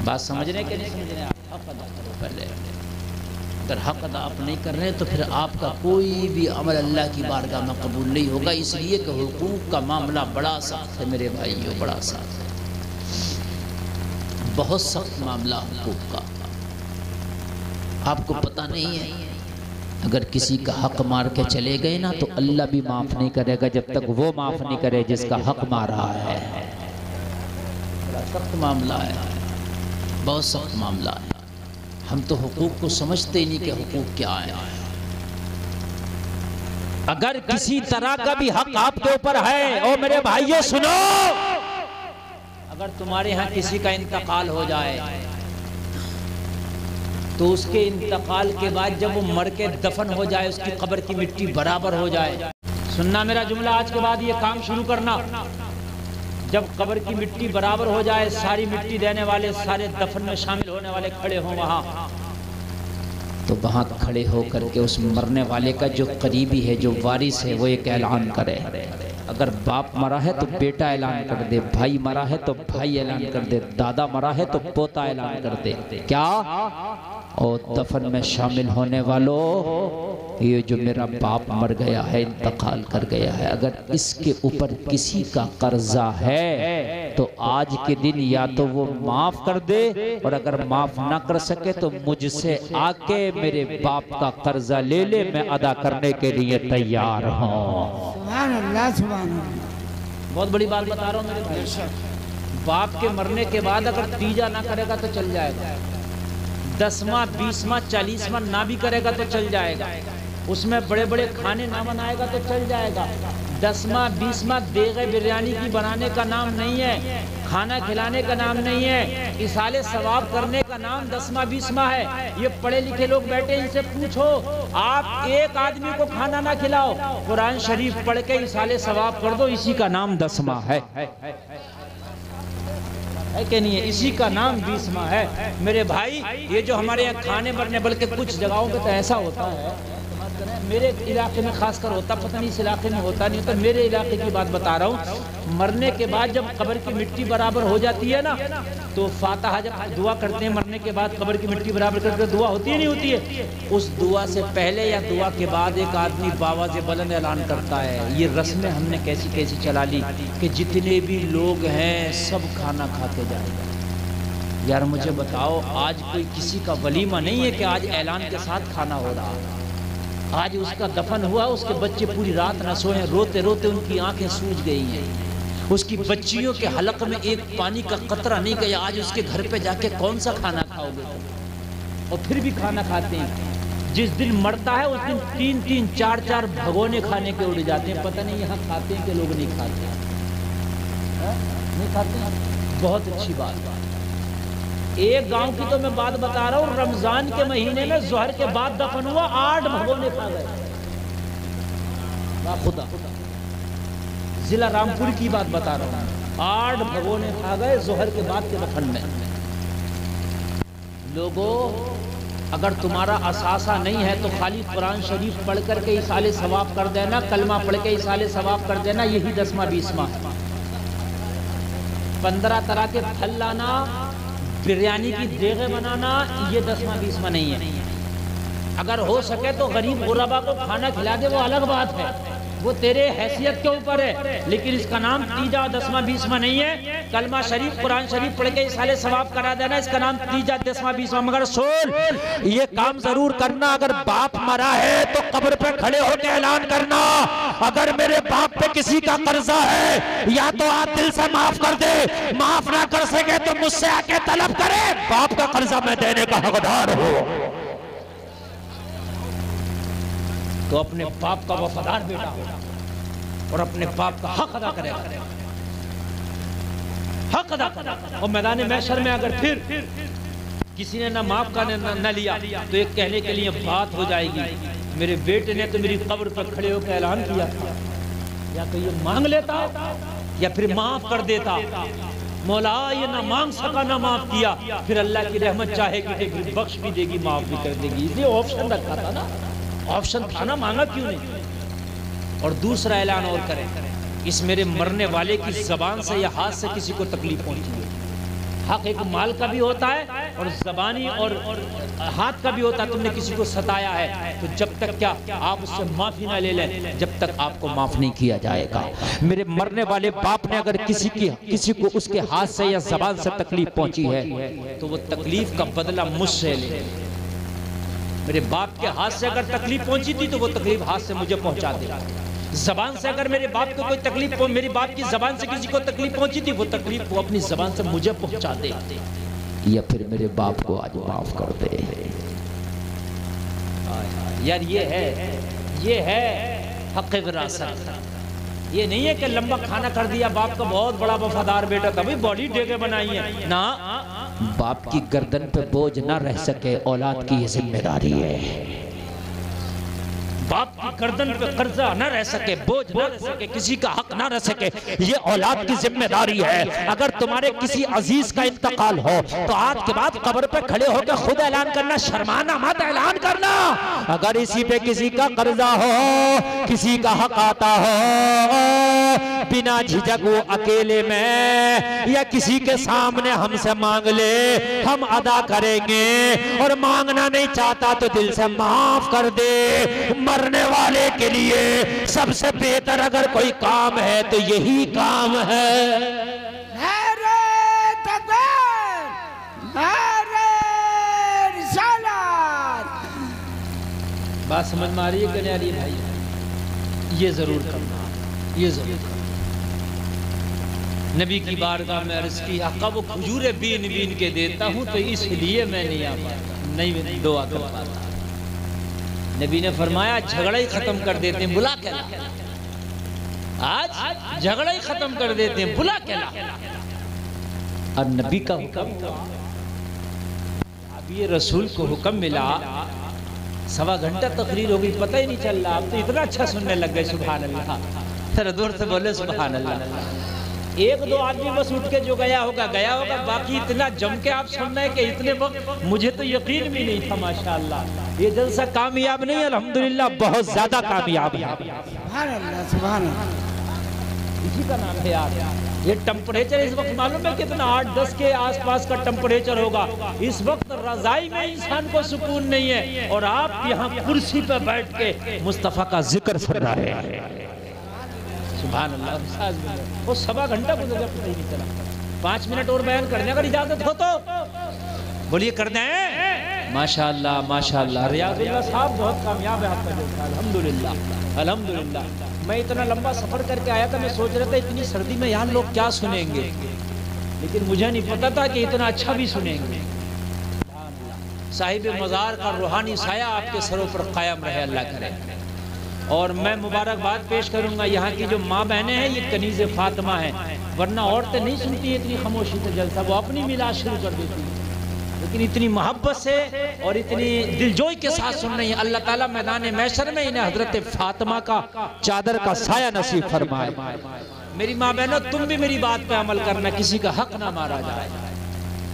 بات سمجھنے کے نہیں سمجھنے، حق ادا کرو پہلے۔ اگر حق ادا آپ نہیں کر رہے تو پھر آپ کا کوئی بھی عمل اللہ کی بارگاہ میں قبول نہیں ہوگا، اس لیے کہ حقوق کا معاملہ بڑا سخت ہے میرے بھائیوں، بڑا سخت ہے، بہت سخت معاملہ حقوق کا۔ آپ کو پتہ نہیں ہے اگر کسی کا حق مار کے چلے گئے نا تو اللہ بھی معاف نہیں کرے گا جب تک وہ معاف نہیں کرے جس کا حق مارا ہے۔ بڑا سخت معاملہ ہے، بہت سخت معاملہ ہے۔ ہم تو حقوق کو سمجھتے ہی نہیں کہ حقوق کیا ہے۔ اگر کسی طرح کا بھی حق آپ کے اوپر ہے، او میرے بھائیوں سنو، اگر تمہارے ہاں کسی کا انتقال ہو جائے تو اس کے انتقال کے بعد جب وہ مر کے دفن ہو جائے، اس کی قبر کی مٹی برابر ہو جائے، سننا میرا جملہ، آج کے بعد یہ کام شروع کرنا، جب قبر کی مٹی برابر ہو جائے، ساری مٹی دینے والے، سارے دفن میں شامل ہونے والے کھڑے ہوں وہاں، تو وہاں کھڑے ہو کر کے اس مرنے والے کا جو قریبی ہے، جو وارث ہے، وہ ایک اعلان کرے۔ اگر باپ مرا ہے تو بیٹا اعلان کر دے، بھائی مرا ہے تو بھائی اعلان کر دے، دادا مرا ہے تو پوتا اعلان کر دے، کیا؟ اور دفن میں شامل ہونے والوں، یہ جو میرا باپ مر گیا ہے، انتقال کر گیا ہے، اگر اس کے اوپر کسی کا قرضہ ہے تو آج کے دن یا تو وہ معاف کر دے، اور اگر معاف نہ کر سکے تو مجھ سے آ کے میرے باپ کا قرضہ لے لے، میں ادا کرنے کے لیے تیار ہوں۔ سبحان اللہ، سبحان اللہ۔ بہت بڑی بات بتا رہا ہوں میرے بھائی، باپ کے مرنے کے بعد اگر تیجا نہ کرے گا تو چل جائے گا، 10واں 20واں 40واں نہ بھی کرے گا تو چل جائے گا، اس میں بڑے بڑے کھانے نہ بنائے گا تو چل جائے گا، 10واں 20واں دیگے بریانی کی بنانے کا نام نہیں ہے، کھانا کھلانے کا نام نہیں ہے، ایصال ثواب کرنے کا نام 10واں 20واں ہے۔ یہ پڑھے لکھے لوگ بیٹھے، ان سے پوچھو، آپ ایک آدمی کو کھانا نہ کھلاؤ، قرآن شریف پڑھ کے ایصال ثواب کر دو، اسی کا نام 10واں ہے کہ نہیں ہے؟ اسی کا نام 20واں ہے۔ میرے بھائی، یہ جو ہمارے یہاں کھانے مرنے، بلکہ کچھ جگہوں پہ تو ایسا ہوتا ہے، میرے علاقے میں خاص کر ہوتا، پتہ نہیں اس علاقے میں ہوتا نہیں ہوتا، میرے علاقے کی بات بتا رہا ہوں، مرنے کے بعد جب قبر کی مٹی برابر ہو جاتی ہے نا تو فاتحہ جب دعا کرتے ہیں، مرنے کے بعد قبر کی مٹی برابر کر کے دعا ہوتی ہے نہیں ہوتی ہے، اس دعا سے پہلے یا دعا کے بعد ایک آدمی باواز بلند اعلان کرتا ہے۔ یہ رسمیں ہم نے کیسی کیسی چلا لی کہ جتنے بھی لوگ ہیں سب کھانا کھاتے جائیں گے۔ یار مجھے بتاؤ، آج کوئی کسی کا ولیمہ نہیں ہے کہ آج اعلان کے ساتھ کھانا ہو رہا ہے؟ آج اس کا دفن ہوا، اس کے بچے پوری رات نہ سوئے، روتے روتے ان کی آنکھیں سوج گئی ہیں، اس کی بچیوں کے حلق میں ایک پانی کا قطرہ نہیں گیا، آج اس کے گھر پہ جا کے کون سا کھانا کھاؤ گے؟ اور پھر بھی کھانا کھاتے ہیں۔ جس دن مرتا ہے اس دن 3-3 4-4 بھگونے کھانے کے اڑ جاتے ہیں، پتہ نہیں یہاں کھاتے ہیں کہ لوگ نہیں کھاتے ہیں؟ نہیں کھاتے ہیں؟ بہت اچھی بات۔ ایک گاؤں کی تو میں بات بتا رہا ہوں، رمضان کے مہینے میں ظہر کے بعد دفن ہوا، 8 بھگونے کھا گئے، خدا ضلع رامپور کی بات بتا رہا ہوں، 8 بھگونے کھا گئے ظہر کے بعد کے دفن میں۔ لوگوں، اگر تمہارا اثاثہ نہیں ہے تو خالی قرآن شریف پڑھ کر کے ایصال ثواب کر دینا، کلمہ پڑھ کے ایصال ثواب کر دینا، یہی 10واں 20واں۔ 15 طرح کے پھل لانا، بریانی کی دیگیں بنانا، یہ 10واں 20واں نہیں ہے۔ اگر ہو سکے تو غریب غربا کو کھانا کھلا دے، وہ الگ بات ہے، وہ تیرے حیثیت کے اوپر ہے، لیکن اس کا نام تیجا دسواں بیسواں نہیں ہے۔ کلمہ شریف قرآن شریف پڑھ کے سالے ثواب کرا دینا، اس کا نام تیجا دسواں بیسواں۔ مگر سول یہ کام ضرور کرنا، اگر باپ مرا ہے تو قبر پہ کھڑے ہو کے اعلان کرنا، اگر میرے باپ پہ کسی کا قرضہ ہے یا تو آپ دل سے معاف کر دے، معاف نہ کر سکے تو مجھ سے آ کے طلب کرے، باپ کا قرضہ میں دینے کا حقدار ہوں۔ تو اپنے باپ کا وفادار بیٹا ہو اور اپنے باپ کا حق ادا کرے، حق ادا کرے۔ اور میدان محشر میں اگر پھر کسی نے نہ معاف کا نہ لیا تو ایک کہنے کے لیے بات ہو جائے گی، میرے بیٹے نے تو میری قبر پر کھڑے ہو کے اعلان کیا، یا تو یہ مانگ لیتا یا پھر معاف کر دیتا۔ مولا یہ نہ مانگ سکا نہ معاف کیا، پھر اللہ کی رحمت چاہے گی کہ پھر بخش بھی دے گی، معاف بھی کر دے گی۔ اس لیے آپشن رکھا تھا نا، آپشن تھا نا، مانگا کیوں نہیں؟ اور دوسرا اعلان اور کریں، اس میرے مرنے والے کی زبان سے یا ہاتھ سے کسی کو تکلیف پہنچی ہے۔ حق ایک مال کا بھی ہوتا ہے اور زبانی اور ہاتھ کا بھی ہوتا ہے۔ تم نے کسی کو ستایا ہے تو جب تک کیا آپ اس سے معافی نہ لے لیں، جب تک آپ کو معاف نہیں کیا جائے گا۔ میرے مرنے والے باپ نے اگر کسی کو اس کے ہاتھ سے یا زبان سے تکلیف پہنچی ہے تو وہ تکلیف کا بدلہ مجھ سے لے۔ میرے باپ کے ہاتھ سے اگر تکلیف پہنچی تھی تو وہ تکلیف ہاتھ سے مجھے پہنچا دے۔ زبان سے اگر میرے باپ کو کوئی تکلیف، میری باپ کی زبان سے کسی کو تکلیف پہنچی تھی، وہ تکلیف وہ اپنی زبان سے مجھے پہنچا دے، یا پھر میرے باپ کو آج معاف کر دے۔ یار یہ ہے حق وراثت۔ یہ نہیں ہے کہ لمبا کھانا کر دیا، باپ کا بہت بڑا وفادار بیٹا تھا، بھئی باڈی ڈیگے بنائی ہے نا، باپ کی گردن پہ بوجھ نہ رہ سکے، اولاد کی یہ ذمہ داری ہے۔ باپ کی گردن پہ قرضہ نہ رہ سکے، بوجھ نہ رہ سکے، کسی کا حق نہ رہ سکے، یہ اولاد کی ذمہ داری ہے۔ اگر تمہارے کسی عزیز کا انتقال ہو تو آج کے بعد قبر پہ کھڑے ہو کے خود اعلان کرنا، شرمانا مت، اعلان کرنا۔ اگر اسی پہ کسی کا قرضہ ہو، کسی کا حق آتا ہو، بنا جھجک وہ اکیلے میں یا کسی کے سامنے ہم سے مانگ لے، ہم ادا کریں گے، اور مانگنا نہیں چاہتا تو دل سے معاف کر دے۔ مرنے والے کے لیے سب سے بہتر اگر کوئی کام ہے تو یہی کام ہے۔ نعرہ تکبیر، نعرہ رسالت۔ بات سمجھ میں آ رہی ہے کہ نہیں آ رہی ہے بھائی؟ یہ ضرور کرنا، یہ ضرور کرنا۔ نبی کی بارگاہ میں عرض کی، آقا وہ کھجوریں بین بین کے دیتا ہوں تو اس لیے میں نہیں آ پاتا، نہیں دعا کر پاتا۔ نبی نے فرمایا جھگڑا ہی ختم کر دیتے ہیں، بلا کے لا۔ آج جھگڑا ہی ختم کر دیتے ہیں، بلا کے لا۔ اور نبی کا حکم تھا، اب یہ رسول کو حکم ملا، 1.25 گھنٹہ تقریر ہو گئی، پتہ ہی نہیں چل رہا، آپ تو اتنا اچھا سننے لگ گئے، سبحان اللہ۔ ذرا دور سے بولے سبحان اللہ۔ ایک دو آدمی بس اٹھ کے جو گیا ہوگا، باقی اتنا جم کے آپ سن رہے ہیں کہ اتنے وقت مجھے تو یقین بھی نہیں تھا۔ ماشاءاللہ یہ جلسہ کامیاب نہیں، الحمدللہ بہت زیادہ کامیاب ہے۔ سبحان اللہ، سبحان اللہ۔ اسی کا نام ہے یار۔ یہ ٹمپریچر اس وقت معلوم ہے کتنا، 8-10 کے آس پاس کا ٹمپریچر ہوگا۔ اس وقت رضائی میں انسان کو سکون نہیں ہے، اور آپ یہاں کرسی پہ بیٹھ کے مصطفیٰ کا ذکر سن رہے ہیں۔ سبحان اللہ۔ وہ 1.25 گھنٹہ گزر گیا، پتہ ہی نہیں چلا۔ 5 منٹ اور بیان کرنے اگر اجازت ہو تو بولیے کر دیں۔ ماشاءاللہ ماشاءاللہ۔ ریاض اللہ صاحب بہت کامیاب ہے آپ کا جلسہ، الحمدللہ الحمدللہ۔ میں اتنا لمبا سفر کر کے آیا تھا، میں سوچ رہا تھا اتنی سردی میں یہاں لوگ کیا سنیں گے، لیکن مجھے نہیں پتا تھا کہ اتنا اچھا بھی سنیں گے۔ صاحب مزار کا روحانی سایہ آپ کے سروں پر قائم رہے، اللہ کرے۔ اور میں مبارکباد پیش کروں گا، یہاں کی جو ماں بہنیں ہیں یہ کنیز فاطمہ ہیں، ورنہ عورتیں نہیں سنتی اتنی خاموشی سے جلسہ، وہ اپنی میلاد شروع کر دیتی ہیں، لیکن اتنی محبت سے اور اتنی دلجوئی کے ساتھ سن رہی ہیں۔ اللہ تعالیٰ میدان محشر میں انہیں حضرت فاطمہ کا چادر کا سایہ نصیب فرمائے۔ میری ماں بہنوں، تم بھی میری بات پہ عمل کرنا، کسی کا حق نہ مارا جائے،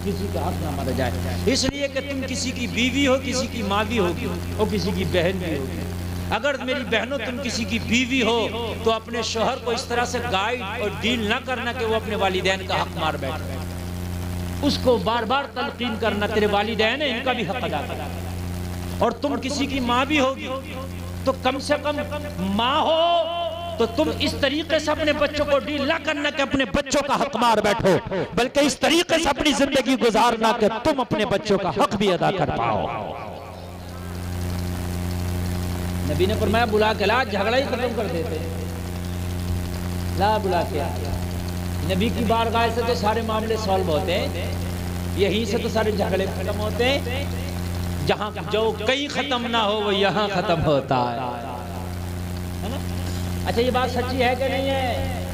کسی کا حق نہ مارا جائے، اس لیے کہ تم کسی کی بیوی ہو، کسی کی ماں بھی ہوگی اور کسی کی بہن بھی ہوگی۔ اگر میری بہنوں تم کسی کی بیوی ہو تو اپنے شوہر کو اس طرح سے گائیڈ اور ڈیل نہ کرنا کہ وہ اپنے والدین کا حق مار بیٹھے، اس کو بار بار تلقین کرنا، تیرے والدین ہیں ان کا بھی حق ادا کرنا۔ اور تم کسی کی ماں بھی ہوگی تو کم سے کم ماں ہو تو تم اس طریقے سے اپنے بچوں کو ڈیل نہ کرنا کہ اپنے بچوں کا حق مار بیٹھو، بلکہ اس طریقے سے اپنی زندگی گزارنا کہ تم اپنے بچوں کا حق بھی ادا کر پاؤ۔ نبی نے فرمایا بلا کے لا، جھگڑا ہی ختم کر دیتے، لا بلا کے آیا۔ نبی کی بارگاہ سے تو سارے معاملے سالو ہوتے ہیں، یہیں سے تو سارے جھگڑے ختم ہوتے ہیں، جہاں جو کہیں ختم نہ ہو وہ یہاں ختم ہوتا ہے۔ اچھا یہ بات سچی ہے کہ نہیں ہے؟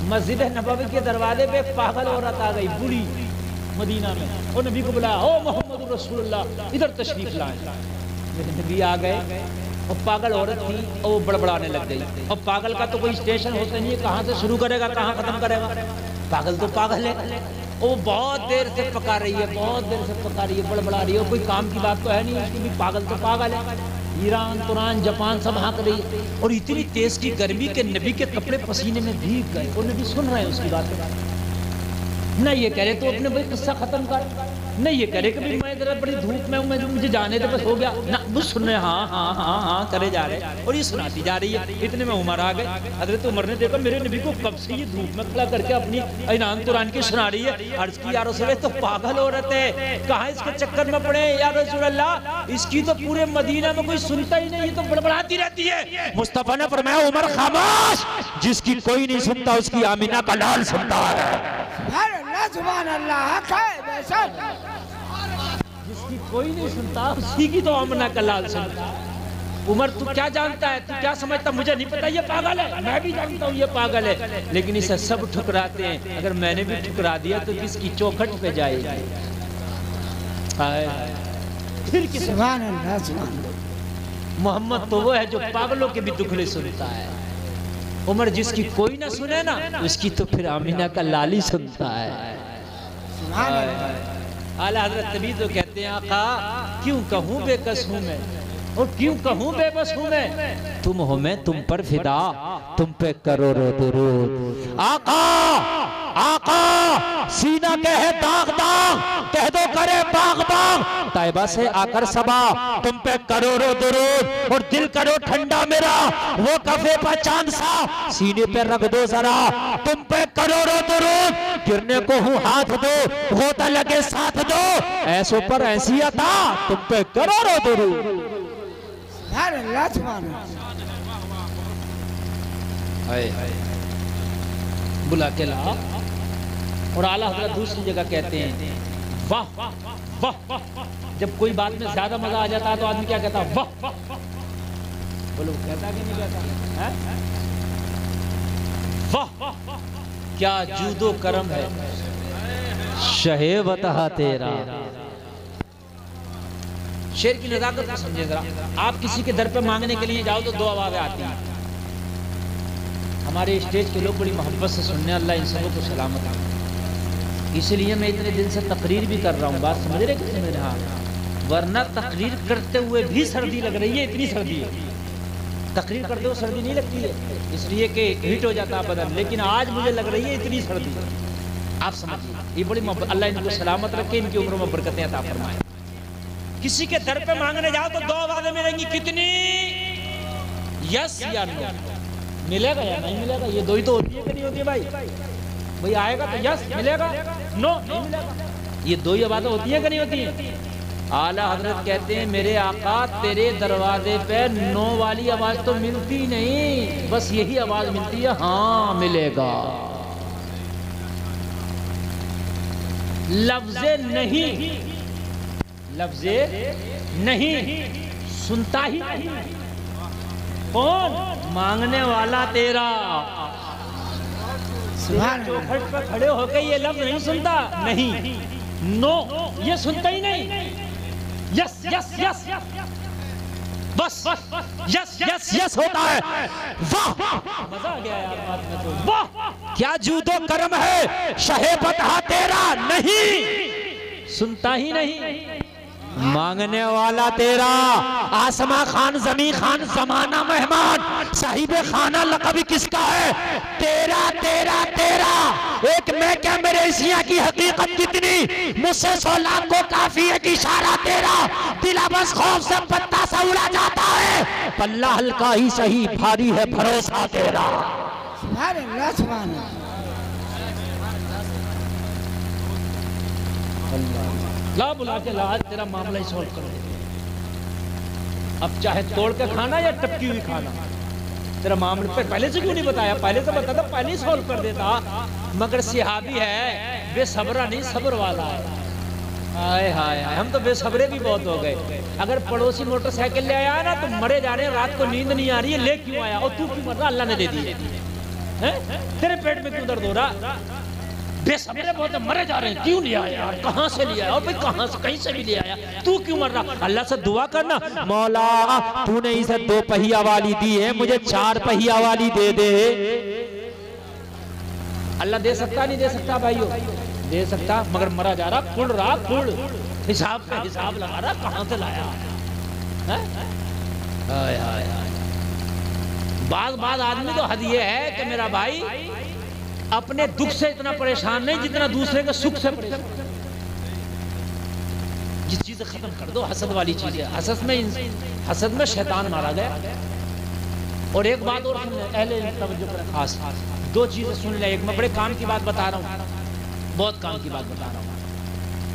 مسجد نبوی کے دروازے پہ پاگل عورت آ گئی، بوڑھی، مدینہ میں، اور نبی کو بلایا، او محمد رسول اللہ ادھر تشریف لائیں۔ نبی آ گئے اور پاگل عورت تھی اور وہ بڑبڑانے لگ گئی، اور پاگل کا تو کوئی اسٹیشن ہوتا نہیں ہے، کہاں سے شروع کرے گا کہاں ختم کرے گا، پاگل تو پاگل ہے، وہ بہت دیر سے پکا رہی ہے، بہت دیر سے پکا رہی ہے، بڑبڑا رہی ہے، کوئی کام کی بات تو ہے نہیں، اس کی بھی پاگل تو پاگل ہے۔ ایران، تران، جاپان سب ہانک رہی ہے، اور اتنی تیز کی گرمی کہ نبی کے کپڑے پسینے میں بھیگ گئے، اور نبی سن رہے ہیں اس کی بات، نہ یہ کہہ رہے تو اپنے بھائی قصہ ختم کر، نہ یہ کہہ رہے کہ میں ذرا بڑی دھوپ میں ہوں، مجھے جانے دے بس ہو گیا، نہ وہ سن رہے ہاں ہاں ہاں ہاں کرے جا رہے، اور یہ سناتی جا رہی ہے۔ اتنے میں عمر آ گئے، حضرت عمر نے دیکھا میرے نبی کو کب سے یہ دھوپ میں کھڑا کر کے اپنی اینان تران کی سنا رہی ہے، عرض کی یا رسول اللہ تو پاگل عورت ہے، کہاں اس کے چکر میں پڑے یا رسول اللہ، اس کی تو پورے مدینہ میں کوئی سنتا ہی نہیں، یہ تو بڑبڑاتی رہتی ہے۔ مصطفیٰ نے فرمایا عمر خاموش، جس کی کوئی نہیں سنتا اس کی آمینہ کا لال سنتا ہے۔ سبحان اللہ، حق ہے بے شک، جس کی کوئی نہیں سنتا اسی کی تو آمنہ کا لال سنتا۔ عمر تو کیا جانتا ہے، تو کیا سمجھتا، مجھے نہیں پتا یہ پاگل ہے، میں بھی جانتا ہوں یہ پاگل ہے، لیکن اسے سب ٹھکراتے ہیں، اگر میں نے بھی ٹھکرا دیا تو کس کی چوکھٹ پہ جائے گی، پھر کس۔ سبحان اللہ، سبحان اللہ۔ محمد تو وہ ہے جو پاگلوں کے بھی دکھلے سنتا ہے، عمر جس کی کوئی نہ سنے نا اس کی تو پھر آمینہ کا لالی سنتا ہے۔ سبحان اللہ۔ اعلیٰ حضرت نبی تو کہتے ہیں آقا کیوں کہوں بے کس ہوں میں اور کیوں کہوں بے بس ہوں میں، تم ہو میں تم پر فدا، تم پہ کروڑوں درود۔ آقا آقا سینہ کہے داغ داغ، کہہ دو کرے باغ باغ، طیبہ سے آ کر صبا، تم پہ کروڑوں درود، اور دل کرو ٹھنڈا میرا وہ کفے پہ چاند سا، سینے پہ رکھ دو ذرا، تم پہ کروڑوں درود، گرنے کو ہوں ہاتھ دو، غوطہ لگے ساتھ دو، ایسوں پر ایسی عطا، تم پہ کروڑوں درود۔ سبحان اللہ، سبحان اللہ۔ بلا کے لا، اور اعلیٰ حضرت دوسری جگہ کہتے ہیں واہ واہ، جب کوئی بات میں زیادہ مزہ آ جاتا ہے تو آدمی کیا کہتا ہے، واہ، بولو کہتا کہ نہیں کہتا، واہ کیا جود و کرم ہے شہ وطہ تیرا۔ شعر کی نزاکت کو سمجھے ذرا، آپ کسی کے در پہ مانگنے کے لیے جاؤ تو دو آوازیں آتی ہیں، ہمارے اسٹیج کے لوگ بڑی محبت سے سننے، اللہ ان سبوں کو سلامت ہے، اس لیے میں اتنے دن سے تقریر بھی کر رہا ہوں، بات سمجھ رہے کہ میرے ہاں، ورنہ تقریر کرتے ہوئے بھی سردی لگ رہی ہے، اتنی سردی ہے، تقریر کرتے ہوئے سردی نہیں لگتی ہے اس لیے کہ ہیٹ ہو جاتا ہے بدن، لیکن آج مجھے لگ رہی ہے اتنی سردی، آپ سمجھیے، یہ بڑی محبت، اللہ ان کو سلامت رکھے، ان کی عمروں میں برکتیں عطا فرمائے۔ کسی کے در پہ مانگنے جاؤ تو دو آوازیں ملیں گی، کتنی، یس یا نو، ملے گا یا نہیں ملے گا، یہ دو ہی تو ہوتی ہے کہ نہیں ہوتی ہے بھائی آئے گا تو یس ملے گا، نو نہیں ملے گا، یہ دو ہی آوازیں ہوتی ہیں کہ نہیں ہوتی ہیں۔ اعلیٰ حضرت کہتے ہیں میرے آقا تیرے دروازے پہ نو والی آواز تو ملتی نہیں، بس یہی آواز ملتی ہے ہاں ملے گا، لفظ نہیں، لفظ نہیں، سنتا ہی نہیں، کون، مانگنے والا تیرا، چوکھٹ پر کھڑے ہو کے یہ لفظ نہیں سنتا، نہیں، نو یہ سنتا ہی نہیں، یس یس یس بس یس یس یس ہوتا ہے، واہ مزہ آ گیا یار بات میں تو، واہ کیا جود و کرم ہے شہ وطہ تیرا، نہیں سنتا ہی نہیں، مانگنے والا تیرا، آسماں خان زمین خان زمانہ مہمان، صاحب خانہ لقب کس کا ہے، تیرا تیرا تیرا، ایک میں کیا میرے اسیاں کی حقیقت کتنی، مجھ سے 100 لاکھ کو کافی ایک اشارہ تیرا، دل بس خوف سے پتہ سا اڑا جاتا ہے، پلہ ہلکا ہی صحیح بھاری ہے بھروسہ تیرا. سبحان اللہ سبحان اللہ. لا بلا کے لا تیرا معاملہ ہی سولو کر دے. اب چاہے توڑ کے کھانا یا ٹپکی ہوئی کھانا تیرا معاملہ پہلے سے کیوں نہیں بتایا؟ پہلے سے بتاتا پہلے ہی سولو کر دیتا. مگر صحابی ہے بے صبرہ نہیں صبر والا ہے. آئے ہائے ہم تو بے صبرے بھی بہت ہو گئے. اگر پڑوسی موٹر سائیکل لے آیا نا تو مرے جا رہے ہیں رات کو نیند نہیں آ رہی ہے لے کیوں آیا اور تو کیوں مر رہا؟ اللہ نے دے دی. تیرے پیٹ میں کیوں درد ہو رہا؟ بے صبرے بہت مرے جا رہے ہیں کیوں لے آیا؟ کہاں سے لے آیا؟ اور بھئی کہاں سے کہیں سے بھی لے آیا تو کیوں مر رہا؟ اللہ سے دعا کرنا مولا تو نے اسے 2 پہیہ والی دی ہے مجھے 4 پہیہ والی دے دے. اللہ دے سکتا نہیں دے سکتا بھائیو؟ دے سکتا مگر مرا جا رہا کھڑ رہا کھڑ حساب پہ حساب لگا رہا کہاں سے لایا؟ بعض آدمی تو حد یہ ہے کہ میرا بھائی اپنے دکھ سے اتنا پریشان نہیں جتنا دوسرے کے سکھ سے پریشان. جس چیزیں ختم کر دو حسد والی چیزیں. حسد میں شیطان مارا گیا. اور ایک بات اور سن لیں اہل توجہ کریں خاص 2 چیزیں سن لیں. ایک میں بڑے کام کی بات بتا رہا ہوں بہت کام کی بات بتا رہا ہوں.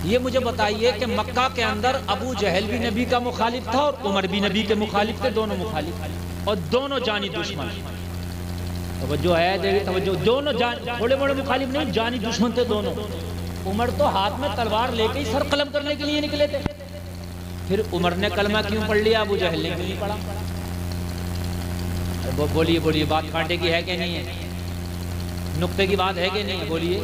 یہ مجھے بتائیے کہ مکہ کے اندر ابو جہل بھی نبی کا مخالف تھا اور عمر بھی نبی کے مخالف تھے. دونوں مخالف اور دونوں جانی دشمن. توجہ ہے دیکھیں توجہ. دونوں تھوڑے بڑے مخالف نہیں جانی دشمن تھے دونوں. عمر تو ہاتھ میں تلوار لے کے ہی سر قلم کرنے کے لیے نکلے تھے. پھر عمر نے کلمہ کیوں پڑھ لیا ابو جہل نے کیوں نہیں پڑھا؟ بولیے بات کانٹے کی ہے کہ نہیں ہے؟ نقطے کی بات ہے کہ نہیں ہے؟ بولیے.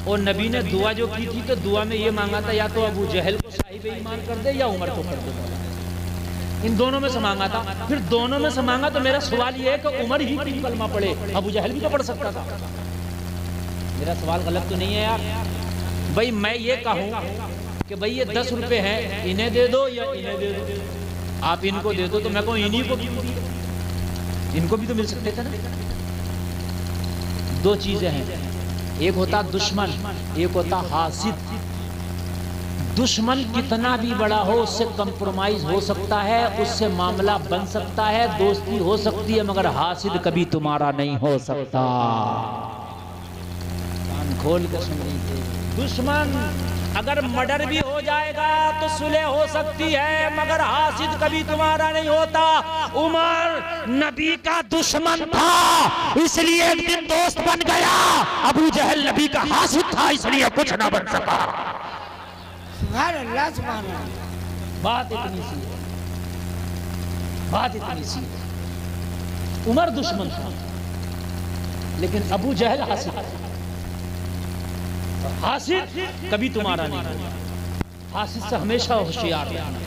اور نبی نے دعا جو کی تھی تو دعا میں یہ مانگا تھا یا تو ابو جہل کو صاحب ایمان کر دے یا عمر کو کر دے. ان دونوں میں سے مانگا تھا. پھر دونوں میں سے مانگا تو میرا سوال یہ ہے کہ عمر ہی کیوں کلمہ پڑھے؟ ابو جہل بھی تو پڑھ سکتا تھا. میرا سوال غلط تو نہیں ہے یار؟ بھئی میں یہ کہوں کہ بھئی یہ 10 روپے ہیں انہیں دے دو یا انہیں دے دو. آپ ان کو دے دو تو میں کہوں انہیں کو کیوں دیا؟ ان کو بھی تو مل سکتے تھے نا. 2 چیزیں ہیں. ایک ہوتا دشمن ایک ہوتا حاسد. دشمن کتنا بھی بڑا ہو اس سے کمپرومائز ہو سکتا ہے اس سے معاملہ بن سکتا ہے دوستی ہو سکتی ہے مگر حاسد کبھی تمہارا نہیں ہو سکتا. کان کھول کے سن لیجیے. دشمن اگر مرڈر بھی ہو جائے گا تو صلح ہو سکتی ہے مگر حاسد کبھی تمہارا نہیں ہوتا. عمر نبی کا دشمن تھا اس لیے ایک دن دوست بن گیا. ابو جہل نبی کا حاسد تھا اس لیے کچھ نہ بن سکا. سبحان اللہ سبحان اللہ. بات اتنی سی ہے. عمر دشمن تھا لیکن ابو جہل حاسد تھا. حاسد کبھی تمہارا نہیں ہوگا. حاسد سے ہمیشہ ہوشیار رہنا.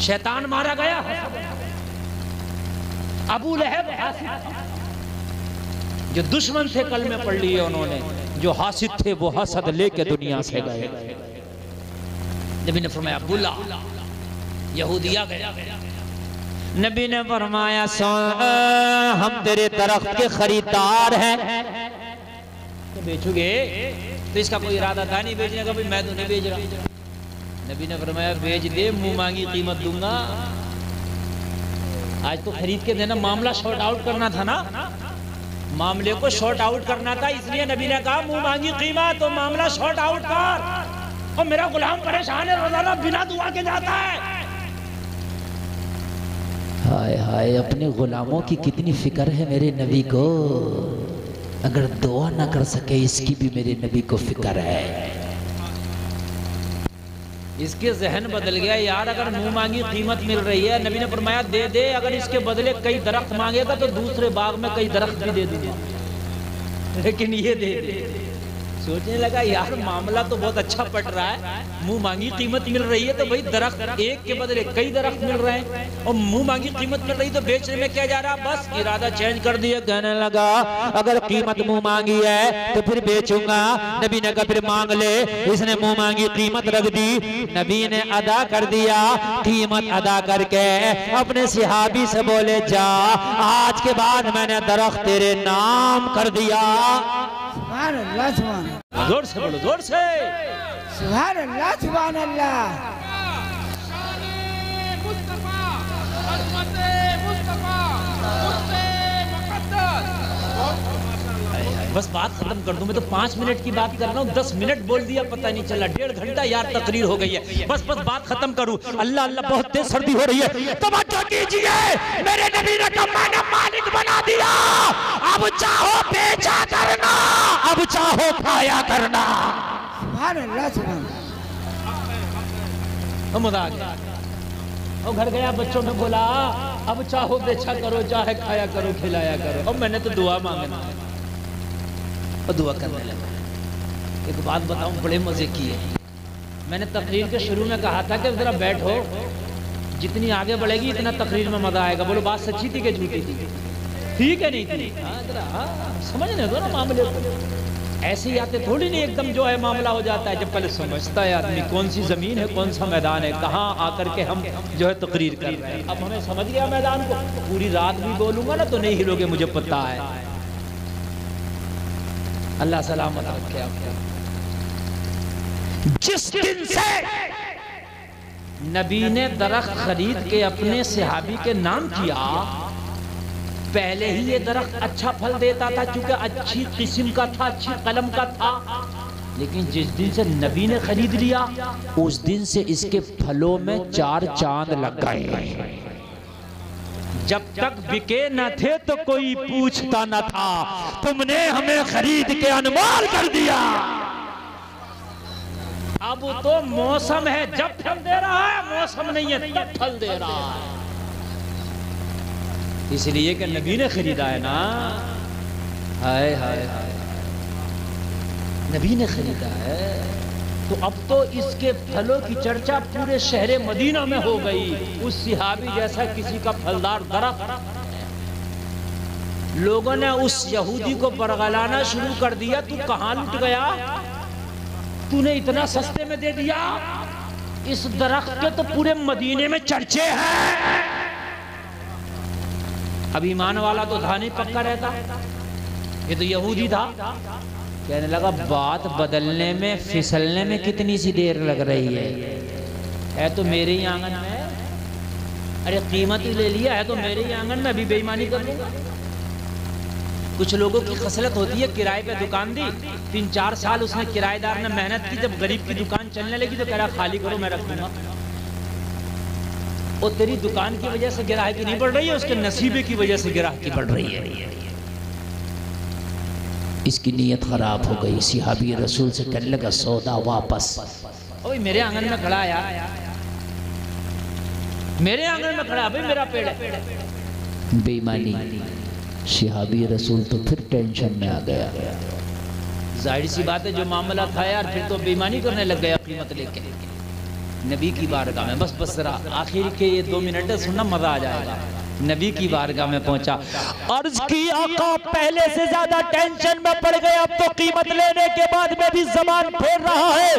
شیطان مارا گیا. ابو لہب حاسد تھا. جو دشمن تھے کلمے پڑھ لیے انہوں نے. جو حاسد تھے وہ حسد لے کے دنیا سے گئے. نبی نے فرمایا بلا یہودیہ گیا. نبی نے فرمایا ہم تیرے درخت کے خریدار ہیں. تو بیچو گے تو اس کا کوئی ارادہ تھا نہیں بیچنے کا. میں تو نہیں بیچ رہا. نبی نے فرمایا بیچ دے منہ مانگی قیمت دوں گا. آج تو خرید کے دینا معاملہ شارٹ آؤٹ کرنا تھا نا. معاملے کو شارٹ آؤٹ کرنا تھا اس لیے نبی نے کہا منہ مانگی قیمت تو معاملہ شارٹ آؤٹ کر. اور میرا غلام پریشان ہے روزانہ بنا دعا کے جاتا ہے. ہائے ہائے اپنے غلاموں کی کتنی فکر ہے میرے نبی کو. اگر دعا نہ کر سکے اس کی بھی میرے نبی کو فکر ہے. اس کے ذہن بدل گیا یار. اگر منہ مانگی قیمت مل رہی ہے نبی نے فرمایا دے دے. اگر اس کے بدلے کئی درخت مانگے گا تو دوسرے باغ میں کئی درخت بھی دے دوں گا لیکن یہ دے دے. سوچنے لگا یار معاملہ تو بہت اچھا پٹ رہا ہے. منہ مانگی قیمت مل رہی ہے تو بھئی درخت ایک کے بدلے کئی درخت مل رہے ہیں. اور منہ مانگی قیمت مل رہی تو بیچنے میں کیا جا رہا. بس ارادہ چینج کر دیا. کہنے لگا اگر قیمت منہ مانگی ہے تو پھر بیچوں گا. نبی نے کہا پھر مانگ لے. اس نے منہ مانگی قیمت رکھ دی. نبی نے ادا کر دیا. قیمت ادا کر کے اپنے صحابی سے بولے جا آج کے بعد میں نے درخت تیرے نام کر دیا. سبحان اللہ سبحان اللہ. زور سے بولو زور سے. سبحان اللہ سبحان اللہ. بس بات ختم کر دوں، میں تو 5 منٹ کی بات کر رہا ہوں، 10 منٹ بول دیا پتہ نہیں چلا، 1.5 گھنٹہ یار تقریر ہو گئی ہے، بس بات ختم کروں۔ اللہ اللہ بہت تیز سردی ہو رہی ہے، توجہ کیجئے، میرے نبی نے تو میں نے مالک بنا دیا، اب چاہو بیچا کرنا، اب چاہو کھایا کرنا۔ سبحان اللہ سبحان اللہ۔ مزہ آ گیا، اور گھر گیا بچوں میں بولا اب چاہو بیچا کرو، چاہے کھایا کرو، کھلایا کرو، اور میں نے تو دعا مانگنا اور دعا کرنے لگا۔ ایک بات بتاؤں بڑے مزے کی ہے، میں نے تقریر کے شروع میں کہا تھا کہ ذرا بیٹھو، جتنی آگے بڑھے گی اتنا تقریر میں مزہ آئے گا۔ بولو بات سچی تھی کہ جھوٹی تھی؟ ٹھیک ہے نہیں تھی؟ سمجھنے دو نا معاملے کو، ایسے ہی آتے تھوڑی نہیں ایک دم جو ہے معاملہ ہو جاتا ہے، جب پہلے سمجھتا ہے آدمی کون سی زمین ہے، کون سا میدان ہے، کہاں آ کر کے ہم جو ہے تقریر کر رہے ہیں۔ اب ہمیں سمجھ گیا میدان کو، پوری رات بھی بولوں گا نا تو نہیں ہلو گے، مجھے پتہ ہے۔ اللہ سلامت رکھے آپ کو۔ جس دن سے نبی نے درخت خرید کے اپنے صحابی کے نام کیا، پہلے ہی یہ درخت اچھا پھل دیتا تھا کیونکہ اچھی قسم کا تھا، اچھی قلم کا تھا، لیکن جس دن سے نبی نے خرید لیا اس دن سے اس کے پھلوں میں 4 چاند لگ گئے۔ جب تک بکے نہ تھے تو کوئی پوچھتا نہ تھا، تم نے ہمیں خرید کے انمول کر دیا۔ اب تو موسم ہے، جب پھل دے رہا ہے، موسم نہیں ہے تب پھل دے رہا ہے، اس لیے کہ نبی نے خریدا ہے نا۔ ہائے ہائے ہائے، نبی نے خریدا ہے تو اب تو اس کے پھلوں کی چرچا پورے شہر مدینہ میں ہو گئی۔ اس صحابی جیسا کسی کا پھلدار درخت، لوگوں نے اس یہودی کو برگلانا شروع کر دیا، تو کہاں لٹ گیا، تو نے اتنا سستے میں دے دیا، اس درخت کے تو پورے مدینے میں چرچے ہیں۔ اب ایمان والا تو تھا نہیں، پکا رہتا، یہ تو یہودی تھا، کہنے لگا بات بدلنے میں پھسلنے میں کتنی سی دیر لگ رہی ہے تو میرے ہی آنگن میں، ارے قیمت ہی لے لیا ہے تو میرے ہی آنگن میں، ابھی بے ایمانی کر لوں گا۔ کچھ لوگوں کی خصلت ہوتی ہے، کرائے پہ دکان دی، 3-4 سال اس نے کرایہ دار نے محنت کی، جب غریب کی دکان چلنے لگی تو کہہ رہا خالی کرو میں رکھ دوں گا۔ اور تیری دکان کی وجہ سے گراہکی نہیں بڑھ رہی ہے، اس کے نصیبے کی وجہ سے گراہکی بڑھ رہی ہے۔ اس کی نیت خراب ہو گئی، صحابی رسول سے کہنے لگا سودا واپس۔ اوہ میرے آنگن میں کھڑا ہے، میرے آنگن میں کھڑا ہے، میرا پیڑ ہے۔ بے ایمانی، صحابی رسول تو پھر ٹینشن میں آ گیا، ظاہر سی بات ہے جو معاملہ تھا یار، پھر تو بے ایمانی کرنے لگ گیا قیمت لے کے نبی کی بارگاہ میں۔ بس ذرا آخر کے یہ 2 منٹ سننا مزہ آ جائے گا۔ نبی کی بارگاہ میں پہنچا، عرض کی آقا پہلے سے زیادہ ٹینشن میں پڑ گئے، اب تو قیمت لینے کے بعد میں بھی زبان پھیر رہا ہے،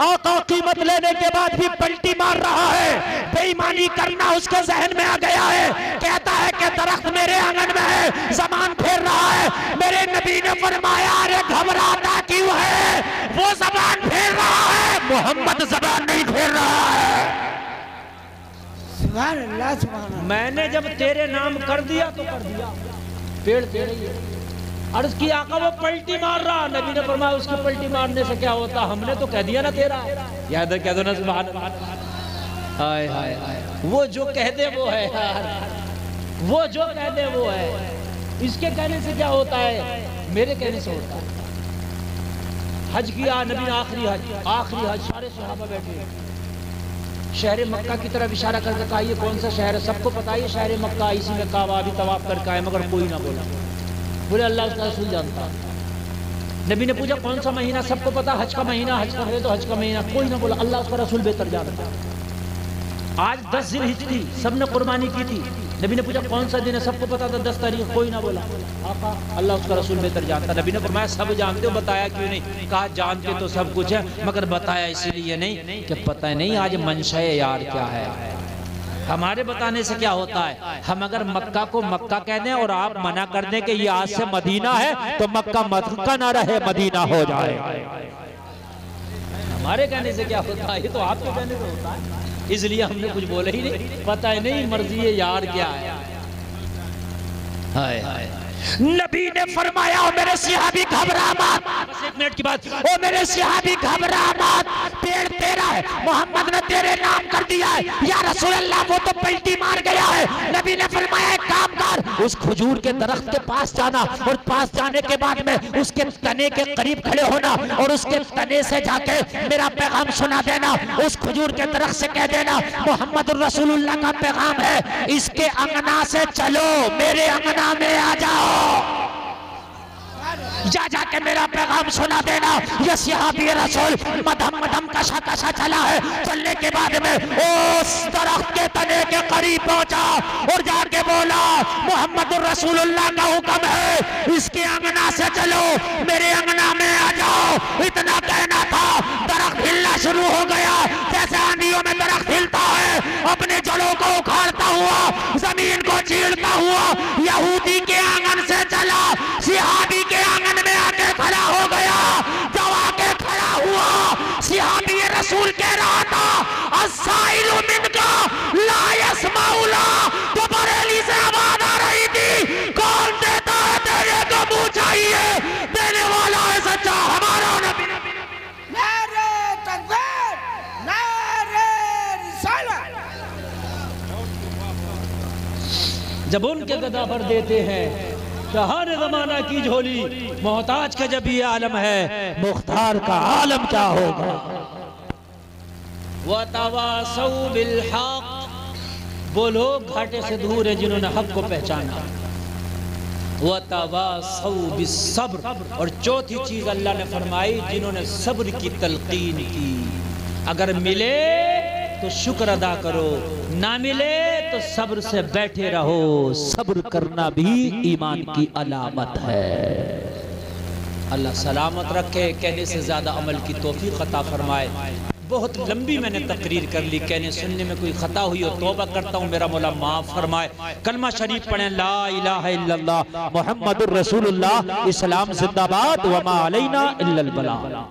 آقا قیمت لینے کے بعد بھی پلٹی مار رہا ہے، بے ایمانی کرنا اس کے ذہن میں آ گیا ہے، کہتا ہے کہ درخت میرے آنگن میں ہے، زبان پھیر رہا ہے۔ میرے نبی نے فرمایا ارے گھبراتا کیوں ہے، وہ زبان پھیر رہا ہے، محمد زبان نہیں پھیر رہا ہے۔ سبحان اللہ سبحان اللہ۔ میں نے جب تیرے نام کر دیا تو کر دیا، پیڑ تیرے ہی ہے۔ عرض کی آقا وہ پلٹی مار رہا، نبی نے فرمایا اس کی پلٹی مارنے سے کیا ہوتا، ہم نے تو کہہ دیا نا تیرا ہے۔ یاد ہے کہہ دو نا سبحان اللہ۔ ہائے ہائے ہائے، وہ جو کہہ دے وہ ہے یار، وہ جو کہہ دے وہ ہے، اس کے کہنے سے کیا ہوتا ہے، میرے کہنے سے ہوتا ہے۔ حج کیا نبی نے، آخری حج، سارے صحابہ بیٹھے، شہر مکہ کی طرف اشارہ کر کے کہا یہ کون سا شہر ہے، سب کو پتا ہے شہر مکہ، اسی میں کعبہ بھی طواف کر کے آئے، مگر کوئی نہ بولا، بولے اللہ اس کا رسول جانتا۔ نبی نے پوچھا کون سا مہینہ، سب کو پتا حج کا مہینہ، حج کا ہے تو حج کا مہینہ، کوئی نہ بولا، اللہ اس کا رسول بہتر جانتا۔ آج 10 ذی الحجہ تھی، سب نے قربانی کی تھی، نبی نے پوچھا کون سا دن ہے، سب کو پتا تھا 10 تاریخ، کوئی نہ بولا، آقا اللہ اس کا رسول بہتر جانتا۔ نبی نے فرمایا سب جانتے ہو، بتایا کیوں نہیں، کہا جانتے تو سب کچھ ہے مگر بتایا اسی لیے نہیں کہ پتہ نہیں آج منشاء یار کیا ہے۔ ہمارے بتانے سے کیا ہوتا ہے، ہم اگر مکہ کو مکہ کہہ دیں اور آپ منع کر دیں کہ یہ آج سے مدینہ ہے تو مکہ مکہ نہ رہے مدینہ ہو جائے۔ ہمارے کہنے سے کیا ہوتا ہے، یہ تو آپ کے کہنے سے ہوتا ہے اس لیے ہم نے کچھ بولا ہی نہیں، پتہ ہی نہیں مرضی یار کیا ہے۔ ہائے ہائے نبی نے فرمایا او میرے صحابی گھبرا مت، بس ایک منٹ کی بات، او میرے صحابی گھبرا مت، پیڑ تیرا ہے، محمد نے تیرے نام کر دیا ہے، یا رسول اللہ وہ تو پلٹی مار گیا ہے۔ نبی نے فرمایا ایک کام کر، اس کھجور کے درخت کے پاس جانا، اور پاس جانے کے بعد میں اس کے تنے کے قریب کھڑے ہونا، اور اس کے تنے سے جا کے میرا پیغام سنا دینا، اس کھجور کے درخت سے کہہ دینا محمد الرسول اللہ کا پیغام ہے، اس کے انگنا سے چلو میرے انگنا میں آ جاؤ، جا جا کے میرا پیغام سنا دینا۔ یہ صحابی رسول مدھم مدھم کشا کشا چلا ہے، چلنے کے بعد میں اس درخت کے تنے کے قریب پہنچا اور جا کے بولا محمد الرسول اللہ کا حکم ہے، اس کے انگنا سے چلو میرے انگنا میں آ جاؤ۔ اتنا کہنا تھا درخت ہلنا شروع ہو گیا، جیسے آندھیوں میں درخت ہلتا ہے، اپنے جڑوں کو اکھاڑتا ہوا، زمین کو چیرتا ہوا، یہودی کے آنگن سے چلا، صحابی کے آنگن میں آ کے کھڑا ہو گیا، جب آ کے کھڑا ہوا صحابی رسول کہہ رہا تھا السائل منکا لا یسمع لا، تو بریلی سے آواز آ رہی تھی کون دیتا ہے تیرے کو منہ چاہیے، دینے والا ہے سچا ہمارا نبی۔ نعرہ تکبیر، نعرہ رسالت۔ جب ان کے گدا پر دیتے ہیں شاہان زمانہ کی جھولی، محتاج کا جب یہ عالم ہے، مختار کا عالم کیا ہوگا۔ وَتَوَاسَوْا بِالْحَقِّ، وہ لوگ گھاٹے سے دور ہیں جنہوں نے حق کو پہچانا۔ وَتَوَاسَوْا بِالصَّبْرِ، اور چوتھی چیز اللہ نے فرمائی جنہوں نے صبر کی تلقین کی، اگر ملے تو شکر ادا کرو، نہ ملے تو صبر سے بیٹھے رہو، صبر کرنا بھی ایمان کی علامت ہے۔ اللہ سلامت رکھے، کہنے سے زیادہ عمل کی توفیق عطا فرمائے۔ بہت لمبی میں نے تقریر کر لی، کہنے سننے میں کوئی خطا ہوئی اور توبہ کرتا ہوں، میرا مولا معاف فرمائے۔ کلمہ شریف پڑھیں، لا الہ الا اللہ محمد الرسول اللہ، اسلام زندہ باد، وما علینا الا البلاغ۔